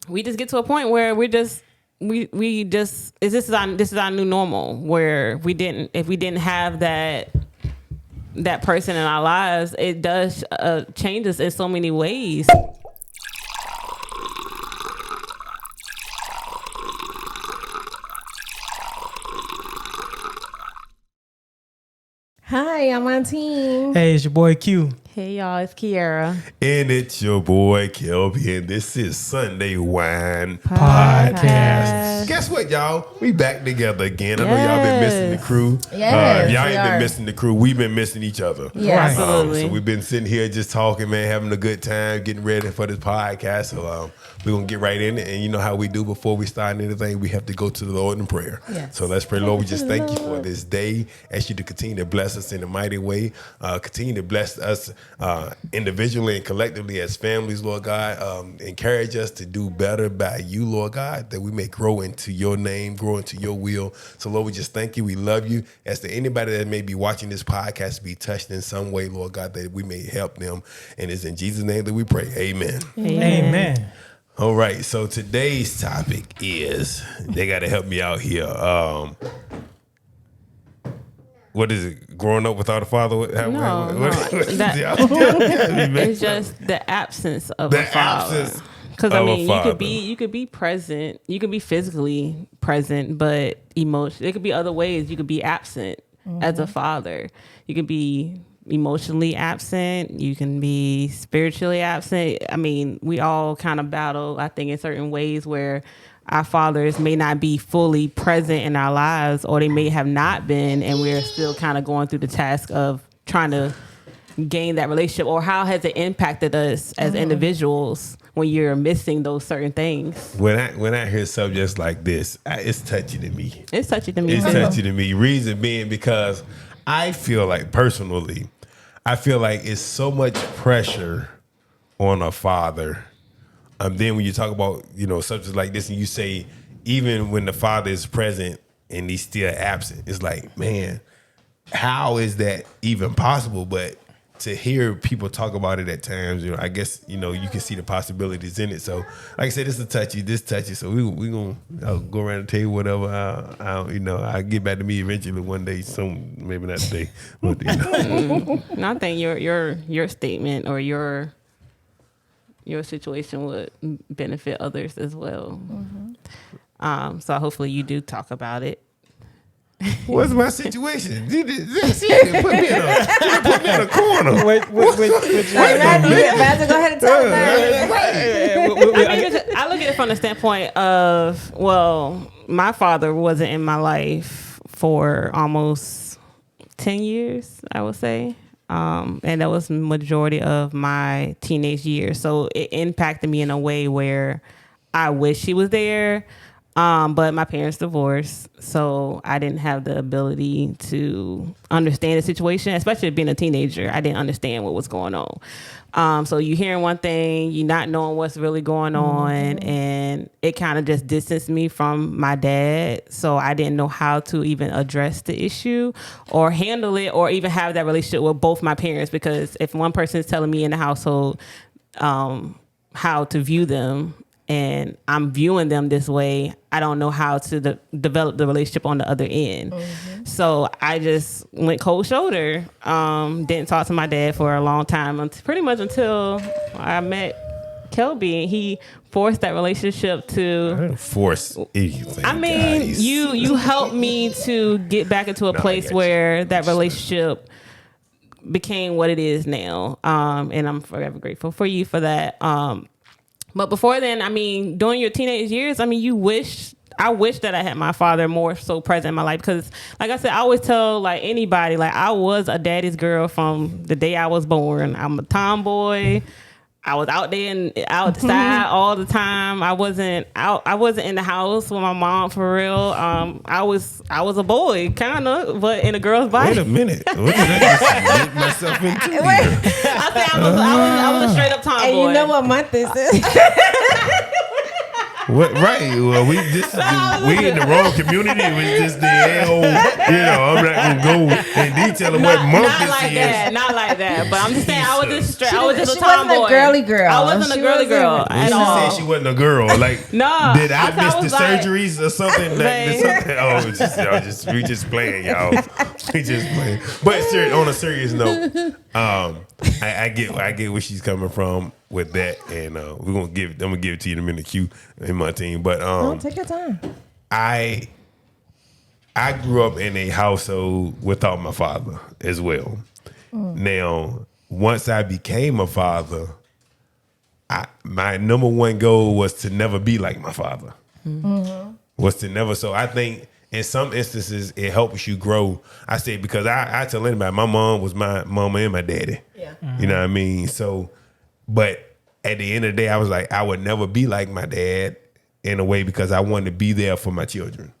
we just get to a point where this is our new normal, where if we didn't have that person in our lives, it does change us in so many ways. Hi, I'm on team. Hey, it's your boy Q. Hey y'all, it's Kiara. And it's your boy Kelby, and this is Sunday Wine Podcast. Guess what, y'all? We back together again. I know y'all been missing the crew. Yes, y'all ain't been missing the crew. We've been missing each other. Yeah, absolutely. So we've been sitting here just talking, man, having a good time, getting ready for this podcast. So we're going to get right in it. And you know how we do before we start anything, we have to go to the Lord in prayer. Yes. So let's pray. Lord, we just thank you for this day. Ask you to continue to bless us in a mighty way. Continue to bless us individually and collectively as families, Lord God. Encourage us to do better by you, Lord God, that we may grow into your name, grow into your will. So, Lord, we just thank you. We love you. As to anybody that may be watching this podcast be touched in some way, Lord God, that we may help them. And it's in Jesus' name that we pray. Amen. Amen. All right. So today's topic is, they got to help me out here. What is it? Growing up without a father? It's just the absence of a father. Because you could be present, you could be physically present, but emotionally, it could be other ways. You could be absent as a father. You could be emotionally absent. You can be spiritually absent. I mean, we all kind of battle, I think, in certain ways where our fathers may not be fully present in our lives, or they may have not been, and we're still kind of going through the task of trying to gain that relationship. Or how has it impacted us as individuals when you're missing those certain things? When I hear subjects like this, it's touchy to me. It's touchy to me. It's touchy to me. Reason being because I feel like, personally, it's so much pressure on a father. Then when you talk about, subjects like this, and you say, even when the father is present and he's still absent, it's like, man, how is that even possible? But to hear people talk about it at times, I guess, you can see the possibilities in it. So, like I said, this touchy. So we gonna go around the table, whatever. I'll get back to me eventually one day, soon, maybe not today. But, No, I think your statement or your situation would benefit others as well. So hopefully you do talk about it. What's my situation? She didn't put me in a corner. Wait. Go ahead and tell them. I look at it from the standpoint of, well, my father wasn't in my life for almost 10 years, I would say. And that was the majority of my teenage years. So it impacted me in a way where I wish he was there. But my parents divorced, so I didn't have the ability to understand the situation, especially being a teenager. I didn't understand what was going on. So you hearing one thing, you not knowing what's really going on, and it kind of just distanced me from my dad. So I didn't know how to even address the issue or handle it, or even have that relationship with both my parents. Because if one person is telling me in the household how to view them, and I'm viewing them this way, I don't know how to develop the relationship on the other end. So I just went cold shoulder. Didn't talk to my dad for a long time, pretty much until I met Kelby, and he forced that relationship to... I didn't force anything. I mean, guys. you helped me to get back into a place where that relationship became what it is now. And I'm forever grateful for you for that. But before then, I mean, during your teenage years, I mean, I wish that I had my father more so present in my life. Because, like I said, I always tell anybody, I was a daddy's girl from the day I was born. I'm a tomboy. I was out there and outside all the time. I wasn't in the house with my mom for real. I was a boy, kind of, but in a girl's body. Wait a minute. What did I just get myself into here? I was a straight up tomboy. And you know what month this is? What? Right. Well, we in the wrong community. It was just the L. I'm not gonna go in detail of what month Not this like is. that, not like that. But I'm just saying, I was just straight. I was just She a tomboy. wasn't a girly girl. I wasn't a girly girl When at she all. said she wasn't a girl, like, No, did I miss was the like- surgeries or something? Man. We just playing, y'all. We just playing. But on a serious note, I get where she's coming from with that, and I'm gonna give it to you in a minute, Q, in my team. But take your time. I grew up in a household without my father as well. Now, once I became a father, my number one goal was to never be like my father. Was to never. So I think in some instances it helps you grow. I say because I tell anybody my mom was my mama and my daddy. Yeah. You know what I mean? So, but at the end of the day, I was like, I would never be like my dad in a way because I wanted to be there for my children.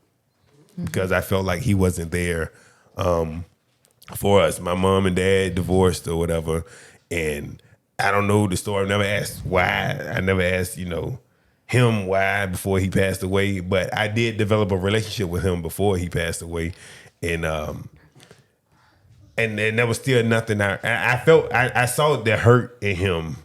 Because I felt like he wasn't there for us. My mom and dad divorced or whatever. And I don't know the story. I never asked why. I never asked, him why before he passed away. But I did develop a relationship with him before he passed away. And there was still nothing. I saw the hurt in him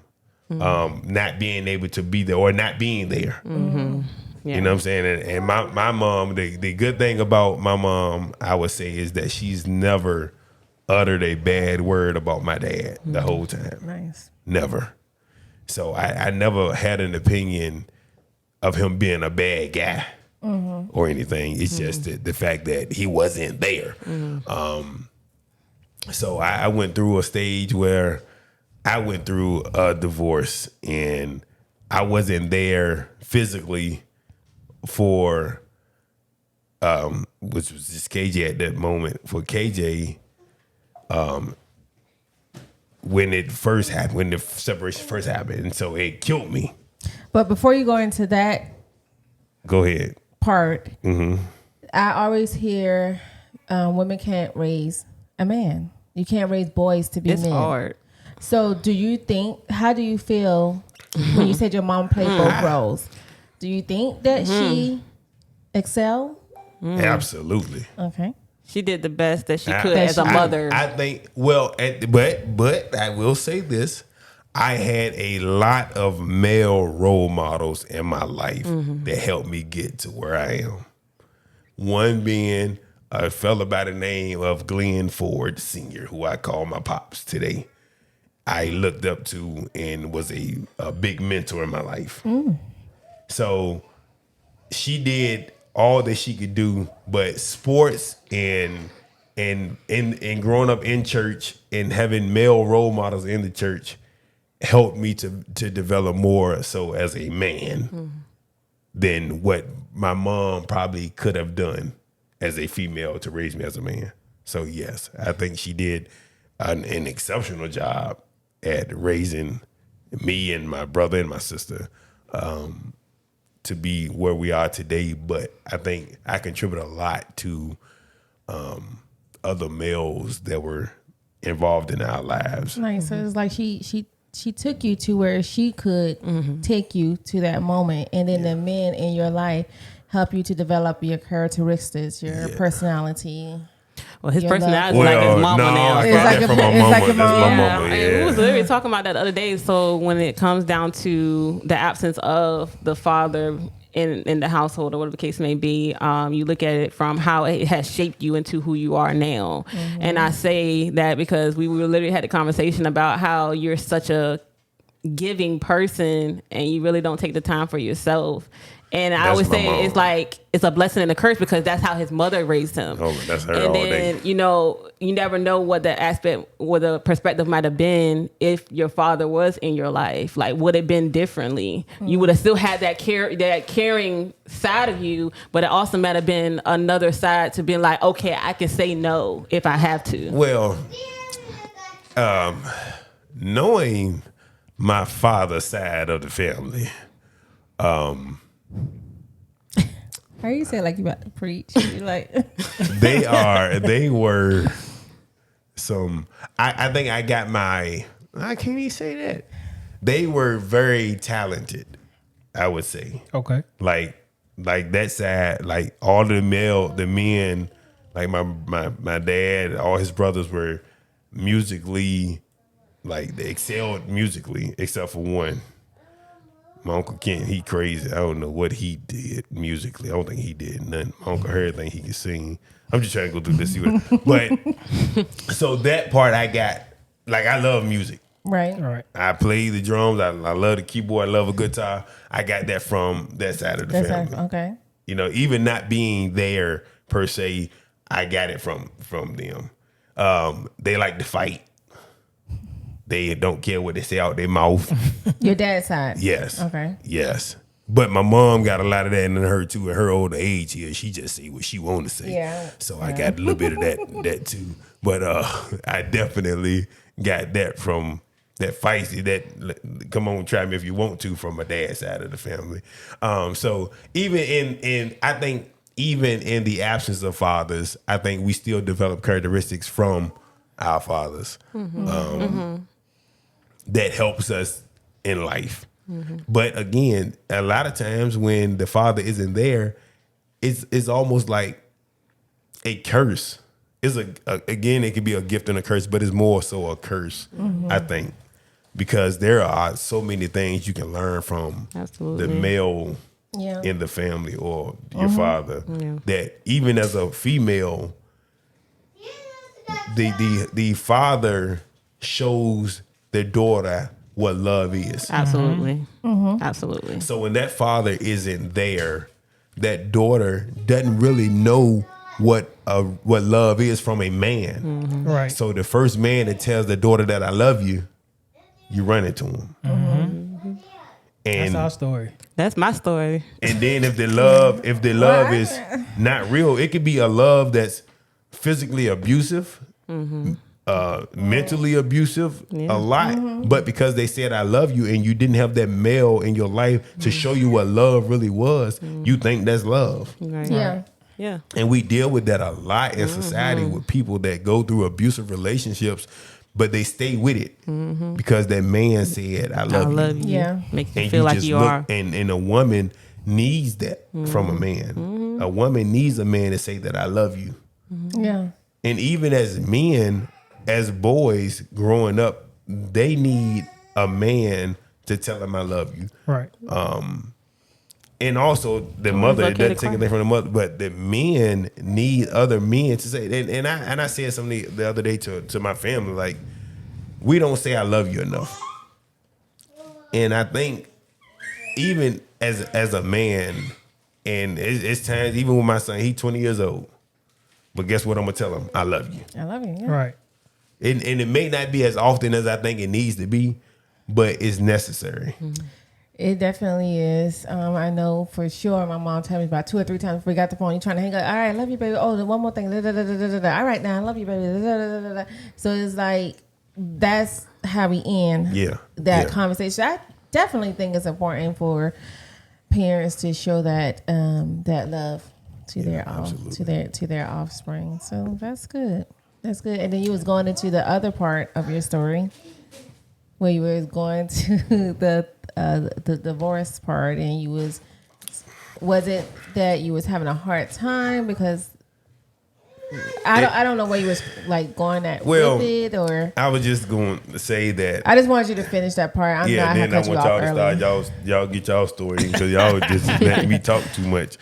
not being able to be there or not being there. Mm-hmm. Yeah. You know what I'm saying? And my mom, the good thing about my mom, I would say, is that she's never uttered a bad word about my dad the whole time. Nice. Never. So I never had an opinion of him being a bad guy or anything. It's just the fact that he wasn't there. So I went through a stage where I went through a divorce and I wasn't there physically for which was just KJ at that moment. For KJ, when it first happened, when the separation first happened, and so it killed me. But before you go into that Go ahead. part, I always hear women can't raise a man. You can't raise boys to be It's men. hard. So how do you feel when you said your mom played both roles? Do you think that she excelled? Absolutely. Okay. She did the best that she I- could as a mother. I think. Well, but I will say this: I had a lot of male role models in my life that helped me get to where I am. One being a fella by the name of Glenn Ford Sr., who I call my pops today. I looked up to and was a big mentor in my life. So she did all that she could do, but sports and growing up in church and having male role models in the church helped me to develop more so as a man than what my mom probably could have done as a female to raise me as a man. So yes, I think she did an exceptional job at raising me and my brother and my sister to be where we are today. But I think I contribute a lot to other males that were involved in our lives. Nice. So it's like she took you to where she could take you to that moment, and then the men in your life help you to develop your characteristics, your personality. Well, his Your love. personality is like his mama now. I It's got like that a- from my it's mama. like your That's my mom. mama. And we was Yeah. literally talking about that the other day. So when it comes down to the absence of the father in the household or whatever the case may be, you look at it from how it has shaped you into who you are now. And I say that because we literally had a conversation about how you're such a giving person and you really don't take the time for yourself. And I always my say mom. it's like it's a blessing and a curse because that's how his mother raised him. Oh, that's her And all then, day. you never know what the aspect, what the perspective might have been if your father was in your life. Like, would it been differently? You would have still had that caring side of you, but it also might have been another side to be like, okay, I can say no if I have to. Well, knowing my father's side of the family, How you say like you about to preach? You like they were some. I think I can't even say that. They were very talented. I would say. Okay. Like that side, like all the men, like my dad, all his brothers were musically, like they excelled musically, except for one. My Uncle Kent, he crazy. I don't know what he did musically. I don't think he did nothing. My Uncle Harry think he could sing. I'm just trying to go through this, see what. But so that part I got. Like I love music. Right. All right. I play the drums. I love the keyboard. I love a guitar. I got that from that side of the family. Okay. You know, even not being there per se, I got it from them. They like to fight. They don't care what they say out their mouth. Your dad's side. Yes. Okay. Yes. But my mom got a lot of that in her too. At her older age here, she just say what she want to say. Yeah. So I got a little bit of that too. But I definitely got that from that feisty. That come on, try me if you want to, from my dad's side of the family. So even in I think even in the absence of fathers, I think we still develop characteristics from our fathers. That helps us in life. But again, a lot of times when the father isn't there, it's almost like a curse. It's again, it could be a gift and a curse, but it's more so a curse, I think, because there are so many things you can learn from Absolutely. the male in the family or your father. That even as a female, the father shows the daughter what love is. Absolutely. Absolutely. So when that father isn't there, that daughter doesn't really know what love is from a man. Right. So the first man that tells the daughter that I love you, you run into him. And That's our story. That's my story. and then if the love is not real, it could be a love that's physically abusive, mentally abusive, a lot. But because they said I love you and you didn't have that male in your life to show you what love really was, you think that's love. Right. Yeah. Yeah. And we deal with that a lot in society with people that go through abusive relationships, but they stay with it because that man said I love you. Yeah. Make you And feel like just you look, are. and a woman needs that from a man. A woman needs a man to say that I love you. Yeah. And even as men, as boys growing up, they need a man to tell them I love you. Right. And also the mother, it okay to doesn't take cry. anything from the mother, but the men need other men to say. And I said something the other day to my family, like, we don't say I love you enough. And I think even as a man, and it's times, even with my son, he's 20 years old. But guess what I'm gonna tell him? I love you. I love you. Yeah. Right. And it may not be as often as I think it needs to be, but it's necessary. It definitely is. I know for sure my mom told me about 2 or 3 times before we got the phone. You trying to hang up. All right, love you, baby. Oh, one more thing. Da, da, da, da, da, da. All right, now I love you, baby. Da, da, da, da, da. So it's like, that's how we end that conversation. I definitely think it's important for parents to show that that love to their offspring. So that's good. That's good. And then you was going into the other part of your story where you was going to the divorce part, and you was it that you was having a hard time because I don't know where you was like going at with it, or I was just going to say that. I just wanted you to finish that part. I'm not then I cut you want off y'all to early. start. Y'all get y'all story because y'all just letting me talk too much.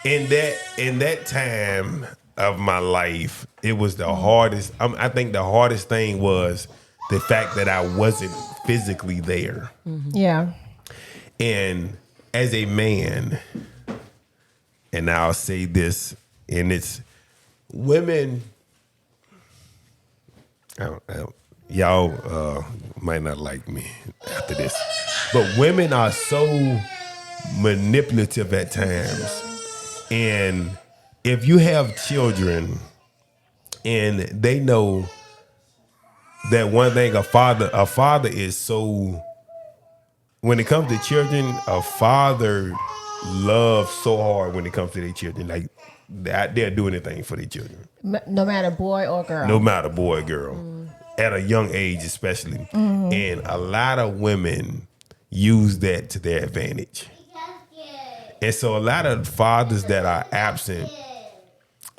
In that time of my life, it was the hardest. I think the hardest thing was the fact that I wasn't physically there. Yeah. And as a man, and I'll say this, and it's women. Y'all might not like me after this, but women are so manipulative at times. And if you have children and they know that one thing, a father is so, when it comes to children, a father loves so hard when it comes to their children. Like, they'll do anything for their children. No matter boy or girl. No matter boy or girl. At a young age especially. And a lot of women use that to their advantage. And so a lot of fathers that are absent,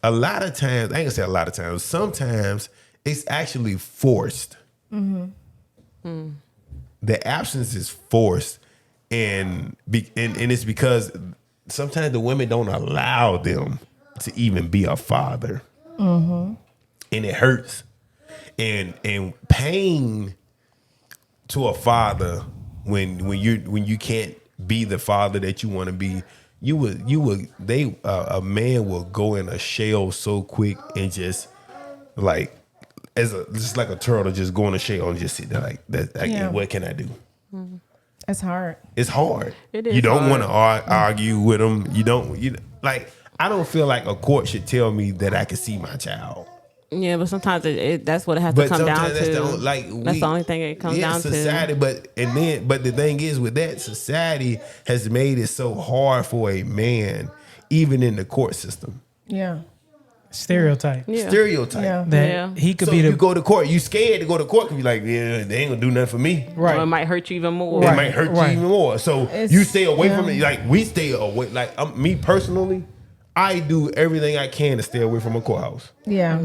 a lot of times, I ain't gonna say a lot of times, sometimes it's actually forced. The absence is forced, and it's because sometimes the women don't allow them to even be a father, and it hurts. And pain to a father when you can't be the father that you want to be, a man will go in a shell so quick and just like just like a turtle, just go in a shell and just sit there like that. Like, what can I do? It's hard. It's hard. It is. You don't hard. want to argue with them. I don't feel like a court should tell me that I can see my child. Yeah, but sometimes that's what it has to come down to. That's the only thing it comes down society, to. But the thing is with that, society has made it so hard for a man, even in the court system. Yeah. Stereotype. Yeah. Stereotype. Yeah. That he could be you the go to court, you scared to go to court because you like, yeah, they ain't gonna do nothing for me. right. Or it might hurt you even more. It might hurt you even more. So you stay away from it. Yeah. Like we stay away. Like me personally, I do everything I can to stay away from a courthouse. Yeah.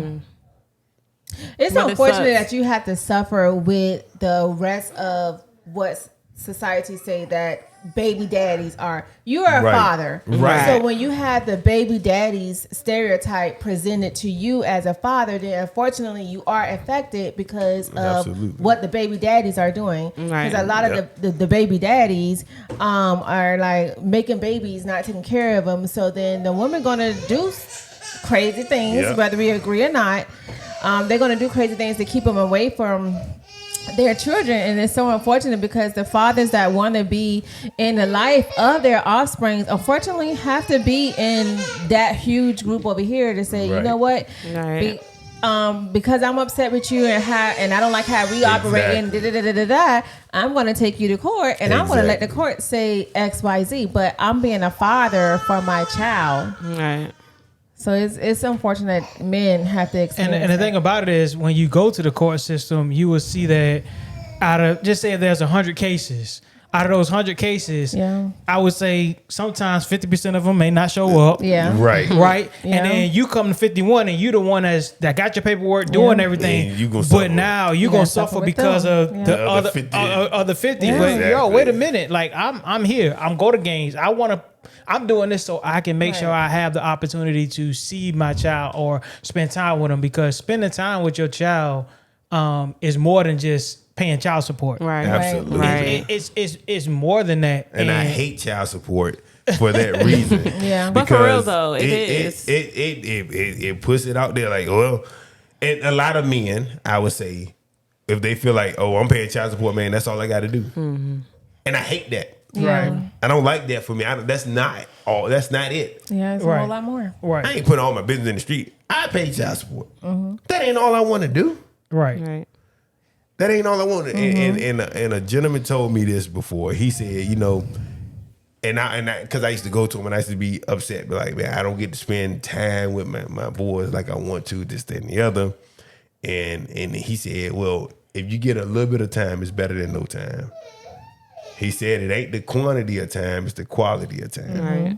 It's But it unfortunate sucks. that you have to suffer with the rest of what society say that baby daddies are. You are a Right. father. Right. So when you have the baby daddies stereotype presented to you as a father, then unfortunately you are affected because of Absolutely. what the baby daddies are doing. Right. Because a lot of the baby daddies are like making babies, not taking care of them. So then the woman gonna do crazy things, Yeah. whether we agree or not. They're going to do crazy things to keep them away from their children. And it's so unfortunate because the fathers that want to be in the life of their offspring, unfortunately, have to be in that huge group over here to say, you Right. know what? Right. Because I'm upset with you and I don't like how we operate and da-da-da-da-da-da, I'm going to take you to court and I'm going to let the court say X, Y, Z. But I'm being a father for my child. Right. So it's unfortunate men have to experience And the that. thing about it is, when you go to the court system, you will see that out of, just say there's 100 cases. Out of those 100 cases, Yeah. I would say sometimes 50% of them may not show up. Yeah. Right. Right. Yeah. And then you come to 51 and you the one that got your paperwork doing Yeah. everything. And you gonna but suffer. now you're You gonna gotta suffer suffer with because them. of Yeah. the Other other 50. 50. Yeah. But yo, Exactly. wait a minute. Like I'm here. I'm go to games. I'm doing this so I can make sure I have the opportunity to see my child or spend time with them, because spending time with your child is more than just paying child support. Right. Absolutely. Right. It's more than that. And I hate child support for that reason. Yeah. But for real Because though, it is. It puts it out there like, well, and a lot of men, I would say, if they feel like, oh, I'm paying child support, man, that's all I got to do. Mm-hmm. And I hate that. Yeah. Right. I don't like that for me. That's not all. That's not it. Yeah, it's a Right. whole lot more. I Right. ain't putting all my business in the street. I pay child support. That ain't all I want to do. Right. Right. That ain't all I want. And a gentleman told me this before. He said, you know, and I because I used to go to him and I used to be upset, but like, man, I don't get to spend time with my boys like I want to, this, that, and the other. And he said, well, if you get a little bit of time, it's better than no time. He said it ain't the quantity of time, it's the quality of time. Right.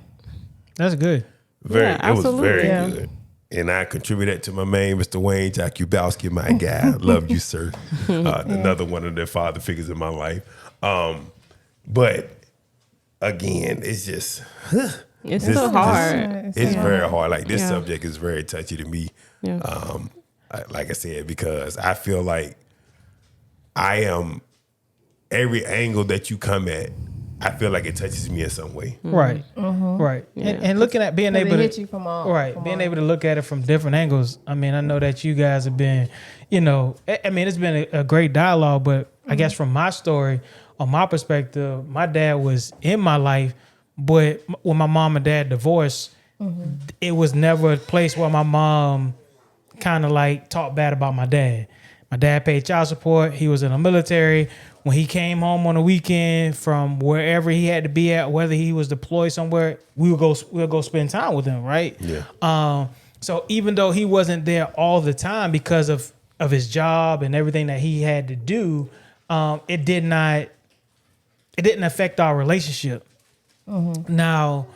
That's good. Yeah, It was very absolutely. good. And I contribute that to my man, Mr. Wayne Jakubowski, my guy. Love you, sir. Another one of the father figures in my life. But again, it's just It's so hard. it's Yeah. very hard. Like this Yeah. subject is very touchy to me. Yeah. Like I said, because I feel like I am every angle that you come at, I feel like it touches me in some way. Right. Right. And looking at being Because able it to hit you from all right, from being all- able to look at it from different angles. I mean, I know that you guys have been, you know, I mean, it's been a great dialogue, but I guess from my story, on my perspective, my dad was in my life, but when my mom and dad divorced, it was never a place where my mom kind of like talked bad about my dad. My dad paid child support. He was in the military. When he came home on the weekend from wherever he had to be at, whether he was deployed somewhere, we'll go spend time with him, right? Yeah. So even though he wasn't there all the time because of his job and everything that he had to do, it it didn't affect our relationship. Now,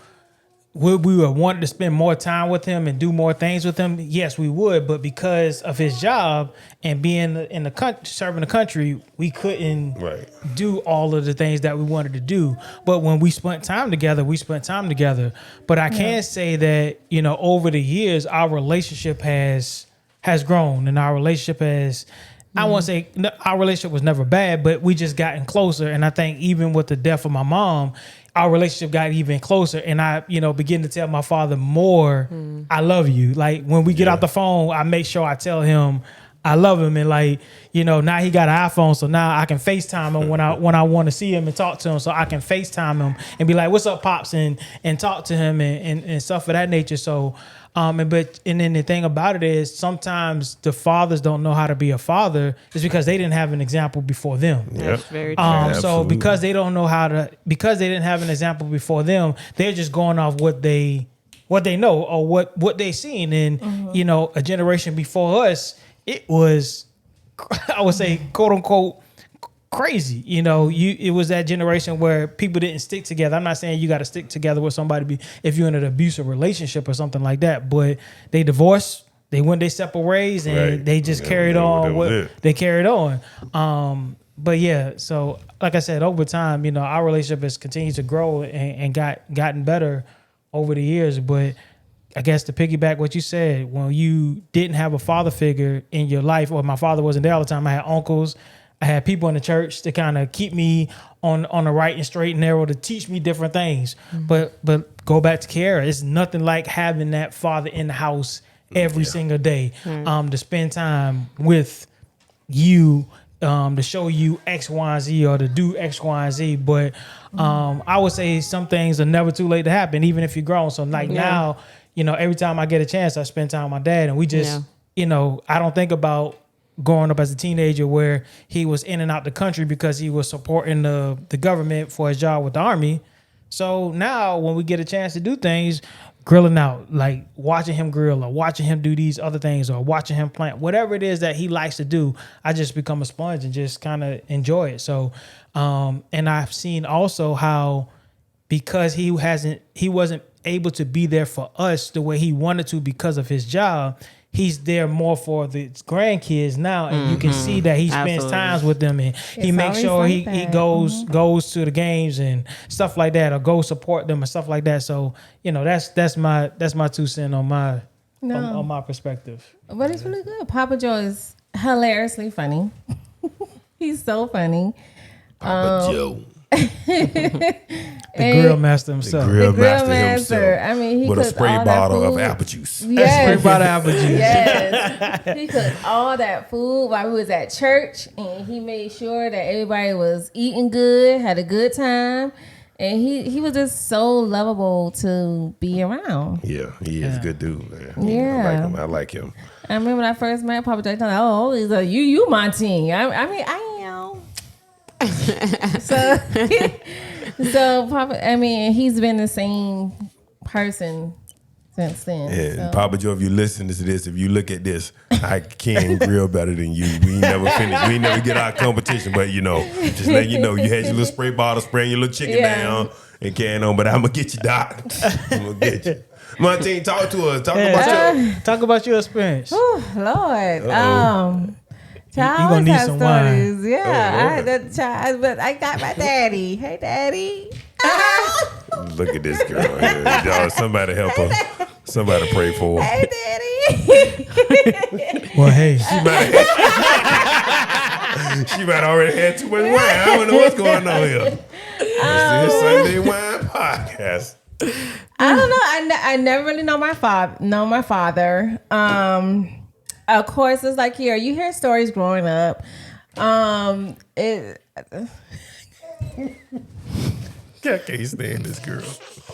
would we have wanted to spend more time with him and do more things with him? Yes, we would. But because of his job and being in the country, serving the country, we couldn't do all of the things that we wanted to do. But when we spent time together, we spent time together. But I can say that, you know, over the years, our relationship has grown, and our relationship has. I won't say our relationship was never bad, but we just gotten closer. And I think even with the death of my mom, our relationship got even closer. And I, you know, begin to tell my father more, I love you. Like when we get off the phone, I make sure I tell him I love him. And like, you know, now he got an iPhone, so now I can FaceTime him when I want to see him and talk to him. So I can FaceTime him and be like, what's up, Pops? And talk to him and stuff of that nature. So and then the thing about it is sometimes the fathers don't know how to be a father is because they didn't have an example before them. That's very true. So because they don't know because they didn't have an example before them, they're just going off what they know or what they seen. And you know, a generation before us, it was, I would say, quote unquote, crazy. You know, it was that generation where people didn't stick together. I'm not saying you got to stick together with somebody if you're in an abusive relationship or something like that, but they divorced, they went their separate ways, and they just carried on they carried on. But yeah, so like I said, over time, you know, our relationship has continued to grow and gotten better over the years. But I guess to piggyback what you said, when you didn't have a father figure in your life, or my father wasn't there all the time, I had uncles, I had people in the church to kind of keep me on the right and straight and narrow, to teach me different things. But go back to Kiara, it's nothing like having that father in the house every single day, to spend time with you, to show you X, Y, and Z, or to do X, Y, and Z. But I would say some things are never too late to happen, even if you're grown. So like now, you know, every time I get a chance, I spend time with my dad, and we just, you know, I don't think about growing up as a teenager where he was in and out the country because he was supporting the government for his job with the Army. So now when we get a chance to do things, grilling out, like watching him grill or watching him do these other things or watching him plant, whatever it is that he likes to do, I just become a sponge and just kind of enjoy it. So, and I've seen also how, because he wasn't able to be there for us the way he wanted to because of his job, he's there more for the grandkids now, and you can see that he spends times with them, and he makes sure he goes to the games and stuff like that, or go support them and stuff like that. So you know, that's my 2 cents on my perspective. But it's really good. Papa Joe is hilariously funny. He's so funny. Papa Joe. The grill master himself. The grill master. I mean, he with a cooked spray all bottle that of food. apple juice. Yes. Spray bottle of apple juice. Yes. He cooked all that food while we was at church, and he made sure that everybody was eating good, had a good time. And he was just so lovable to be around. Yeah, he is a good dude, man. Yeah. I like him. I remember when I first met Papa Joe, I thought, oh, he's like, you my team. I mean, I am. So Papa, I mean, he's been the same person since then. And so. Papa Joe, if you listen to this, if you look at this, I can grill better than you. We ain't never finish. We ain't never get our competition, but you know, just letting you know, you had your little spray bottle, spraying your little chicken down and carrying on. But I'm gonna get you, Doc. I'm gonna get you. Montine, talk to us. Talk about your experience. Oh Lord. Child you gonna always need have some stories. wine. Yeah, I had that child, but I got my daddy. Hey, daddy. Look at this girl here. Y'all, somebody help her. Somebody pray for her. Hey, daddy. Well, hey, She might already had too much wine. I don't know what's going on here. It's Sunday Wine Podcast. I don't know. I never really know my father. Of course, it's like here you hear stories growing up. I can't stand this girl.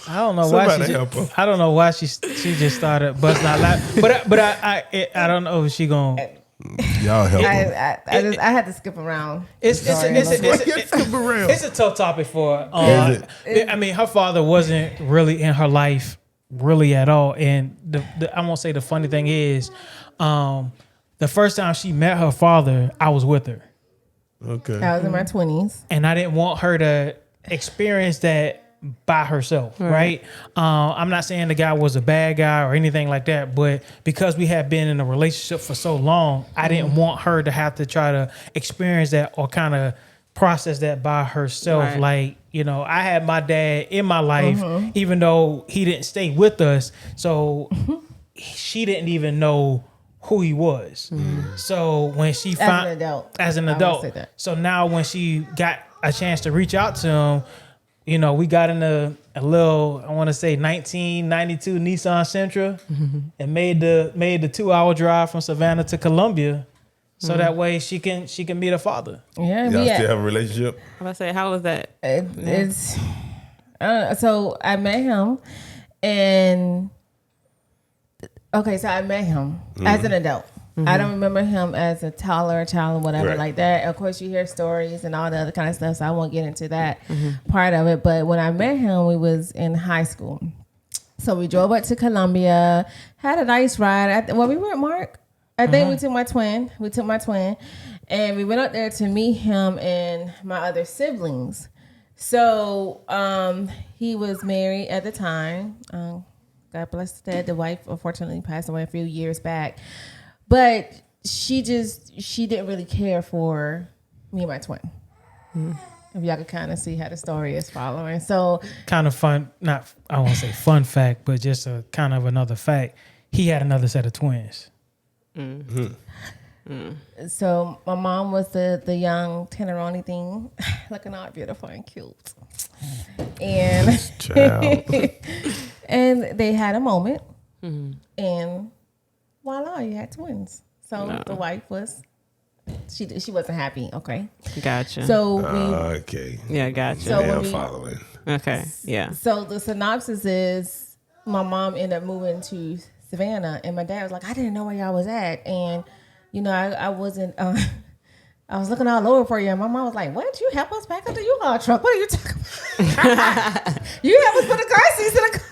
I don't know Somebody help her. I don't know why she just started busting out laughing. But I don't know if she gonna. Y'all help her. I had to skip around. It's a tough topic for her. I mean, her father wasn't really in her life really at all. And I won't say the funny thing is, the first time she met her father, I was with her. Okay. I was in my 20s. And I didn't want her to experienced that by herself, right? I'm not saying the guy was a bad guy or anything like that, but because we had been in a relationship for so long, I didn't want her to have to try to experience that or kind of process that by herself. Right. Like, I had my dad in my life, even though he didn't stay with us. So she didn't even know who he was. So when she found as an adult, so now when she got a chance to reach out to him, we got in a little, I want to say 1992 Nissan Sentra and made the 2-hour drive from Savannah to Columbia. So that way she can meet her father. Yeah, y'all still have a relationship? I'm gonna say, how was that? It's so I met him, and so I met him as an adult. I don't remember him as a toddler, child, or whatever like that. Of course, you hear stories and all the other kind of stuff, so I won't get into that part of it. But when I met him, we was in high school. So we drove up to Columbia, had a nice ride. We were at Mark. I think we took my twin. And we went up there to meet him and my other siblings. So he was married at the time. God bless the dead. The wife unfortunately passed away a few years back. But she didn't really care for me and my twin. If y'all could kind of see how the story is following. So kind of fun, I won't say fun fact, but just a kind of another fact. He had another set of twins. So my mom was the young Teneroni thing, looking all beautiful and cute. And and they had a moment, and voila, you had twins. So the wife was, she wasn't happy. Okay, Gotcha. So yeah, gotcha. So I'm following. Okay, yeah. So the synopsis is, my mom ended up moving to Savannah, and my dad was like, I didn't know where y'all was at, and I wasn't. I was looking all over for you, and my mom was like, "What? You help us pack up the U-Haul truck? What are you talking about? You help us put the car seats in the car."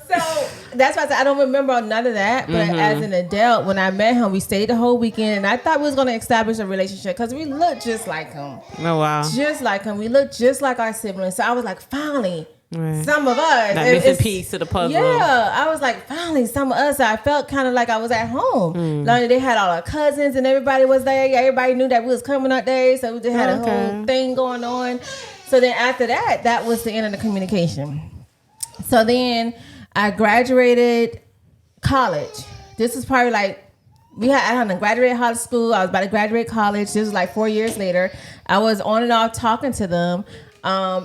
So that's why I said I don't remember none of that. But as an adult, when I met him, we stayed the whole weekend, and I thought we was going to establish a relationship because we looked just like him. Oh wow, just like him. We looked just like our siblings. So I was like, finally. Some of us. That missing piece to the puzzle. Yeah. I was like, finally, some of us. I felt kind of like I was at home. Like they had all our cousins and everybody was there. Everybody knew that we was coming up there. So we just had a whole thing going on. So then after that, that was the end of the communication. So then I graduated college. This was probably like, I hadn't graduated high school. I was about to graduate college. This was like 4 years later. I was on and off talking to them.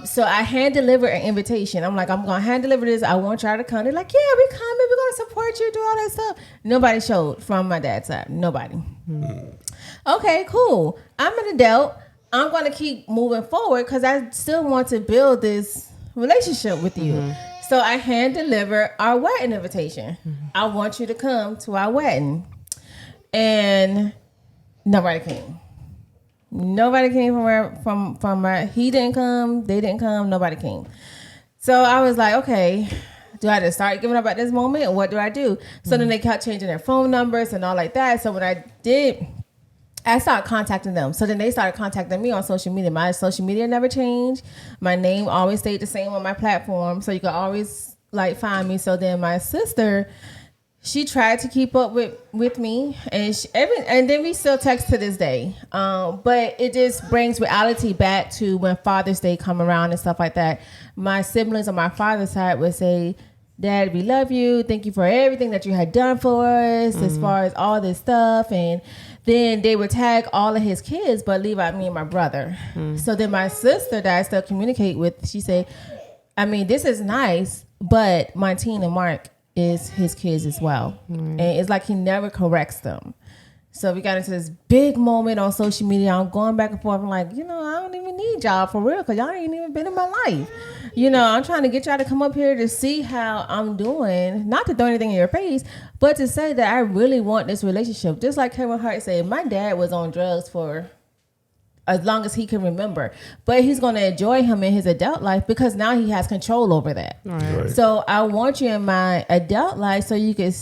So I hand delivered an invitation. I'm like, I'm going to hand deliver this. I want y'all to come. They're like, yeah, we coming. We're going to support you, do all that stuff. Nobody showed from my dad's side. Nobody. Okay, cool. I'm an adult. I'm going to keep moving forward because I still want to build this relationship with you. So I hand delivered our wedding invitation. I want you to come to our wedding. And nobody came. Nobody came from where he didn't come, they didn't come, nobody came. So I was like, okay, do I just start giving up at this moment? Or what do I do? So then they kept changing their phone numbers and all like that. So what I did, I started contacting them. So then they started contacting me on social media. My social media never changed. My name always stayed the same on my platform. So you could always find me. So then my sister, she tried to keep up with me, and and then we still text to this day. But it just brings reality back to when Father's Day come around and stuff like that. My siblings on my father's side would say, Dad, we love you. Thank you for everything that you had done for us as far as all this stuff. And then they would tag all of his kids, but leave out me and my brother. So then my sister that I still communicate with, she said, I mean, this is nice, but Montine and Mark is his kids as well. And it's like he never corrects them. So we got into this big moment on social media. I'm going back and forth. I'm like, I don't even need y'all for real because y'all ain't even been in my life. I'm trying to get y'all to come up here to see how I'm doing. Not to throw anything in your face, but to say that I really want this relationship. Just like Kevin Hart said, my dad was on drugs for as long as he can remember, but he's going to enjoy him in his adult life because now he has control over that. Right. So I want you in my adult life so you can,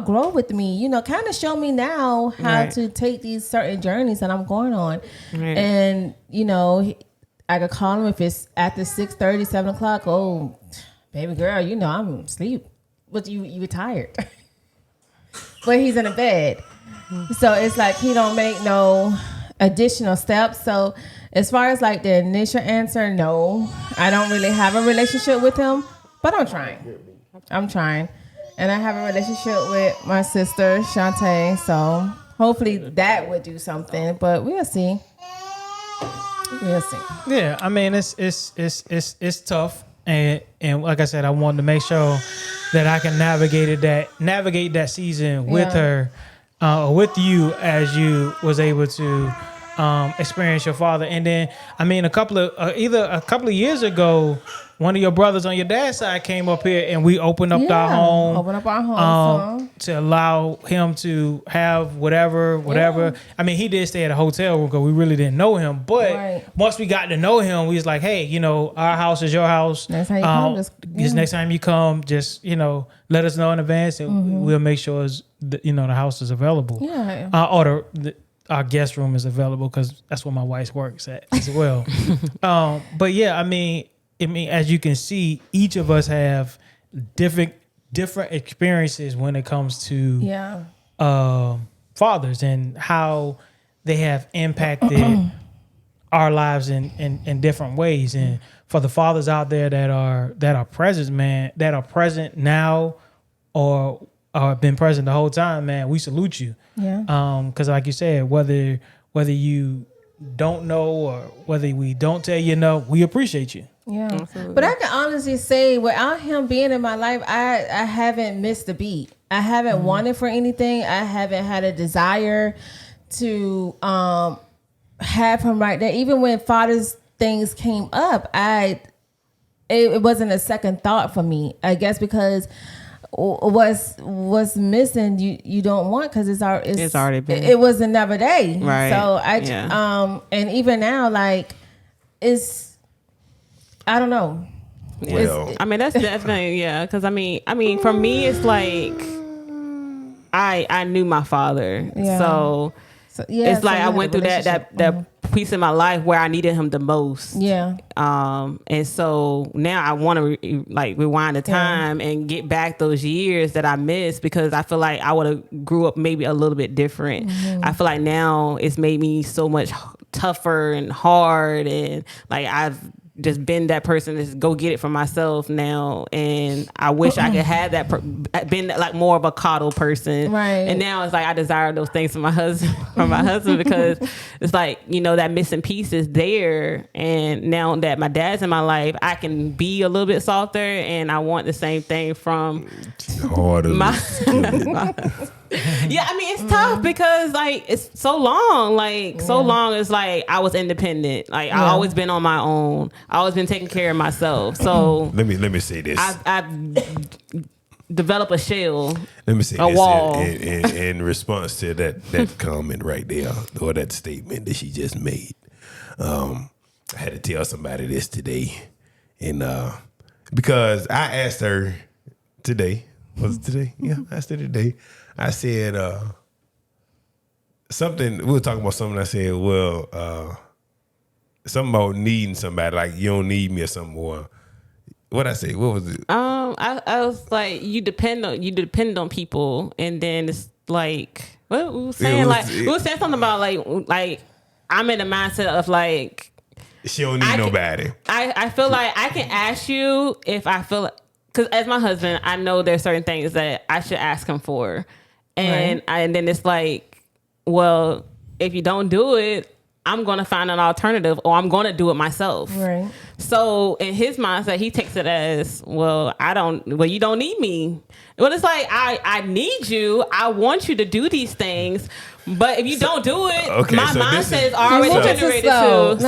grow with me, kind of show me now how to take these certain journeys that I'm going on. Right. And, I could call him if it's after 6:30, 7 o'clock. Oh, baby girl, you know I'm asleep. But you tired. But he's in a bed. So it's like he don't make no additional steps. So as far as like the initial answer, no. I don't really have a relationship with him, but I'm trying. And I have a relationship with my sister, Shantae. So hopefully that would do something. But we'll see. We'll see. Yeah, I mean it's tough, and like I said, I wanted to make sure that I can navigate that season with her, with you as you was able to experience your father. And then I mean a couple of years ago, one of your brothers on your dad's side came up here and we opened up our home, to allow him to have whatever. Yeah. I mean, he did stay at a hotel room because we really didn't know him. But once we got to know him, we was like, hey, you know, our house is your house. Next time you come, just next time you come, just, you know, let us know in advance and we'll make sure the house is available. Yeah. Or our guest room is available because that's where my wife works at as well. But yeah, I mean, as you can see, each of us have different experiences when it comes to fathers and how they have impacted our lives in different ways. And for the fathers out there that are present now or been present the whole time, man, we salute you. Yeah. Because like you said, whether you don't know or whether we don't tell you no, we appreciate you. Yeah. Absolutely. But I can honestly say without him being in my life, I haven't missed a beat. I haven't wanted for anything. I haven't had a desire to have him right there. Even when father's things came up, it wasn't a second thought for me. I guess because what's missing you don't want because it's already been. It was another day. Right. So and even now, like it's, I don't know. Well, I mean, that's definitely, because I mean, for me, it's like I knew my father, so it's like I went through that piece in my life where I needed him the most. Yeah. And so now I want to rewind the time and get back those years that I missed because I feel like I would have grew up maybe a little bit different. I feel like now it's made me so much tougher and hard, and like I've just been that person to just go get it for myself now, and I wish I could have that been like more of a coddle person, right? And now it's like I desire those things for my husband, because it's like, you know, that missing piece is there, and now that my dad's in my life, I can be a little bit softer, and I want the same thing from my yeah, I mean, it's tough because like it's so long. So long is like I was independent. Like I always been on my own. I always been taking care of myself. So let me say this. I've developed a shell. Let me say a this wall. in response to that comment right there, or that statement that she just made. I had to tell somebody this today, and because I asked her today. Was it today? Yeah, I asked her today. I said something. We were talking about something. I said, well, something about needing somebody. Like you don't need me or something. Or what I say? What was it? I was like, you depend on people, and then it's like what we were saying. We were saying something about like I'm in the mindset of like she don't need nobody. I feel like I can ask you if I feel like, because as my husband, I know there's certain things that I should ask him for. And and then it's like, well, if you don't do it, I'm going to find an alternative, or I'm going to do it myself. Right. So in his mindset, he takes it as, well, you don't need me. Well, it's like, I need you. I want you to do these things. But if you don't do it, my mindset is already generated too.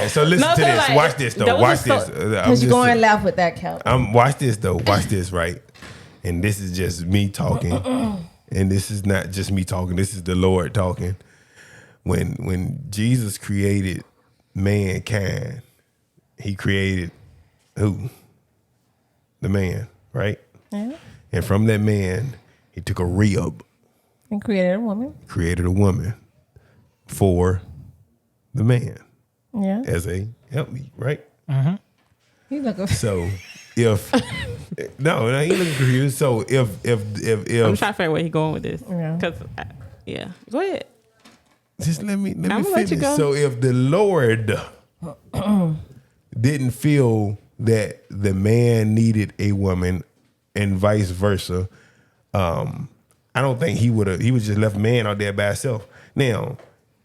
So listen to this. Like, watch this though. Watch this. Because you're going left with that, Kel. Watch this though. Watch this, right? And this is just me talking. And this is not just me talking. This is the Lord talking. When Jesus created mankind, he created who? The man, right? Yeah. And from that man, he took a rib. And created a woman. Created a woman for the man. Yeah. as a helpmeet, right? You look. So if no, he looking confused. So if I'm trying to figure out where he going with this. Yeah. Cause go ahead. just let me I'ma let you finish. go. So if the Lord didn't feel that the man needed a woman and vice versa, I don't think he would just left man out there by himself. Now,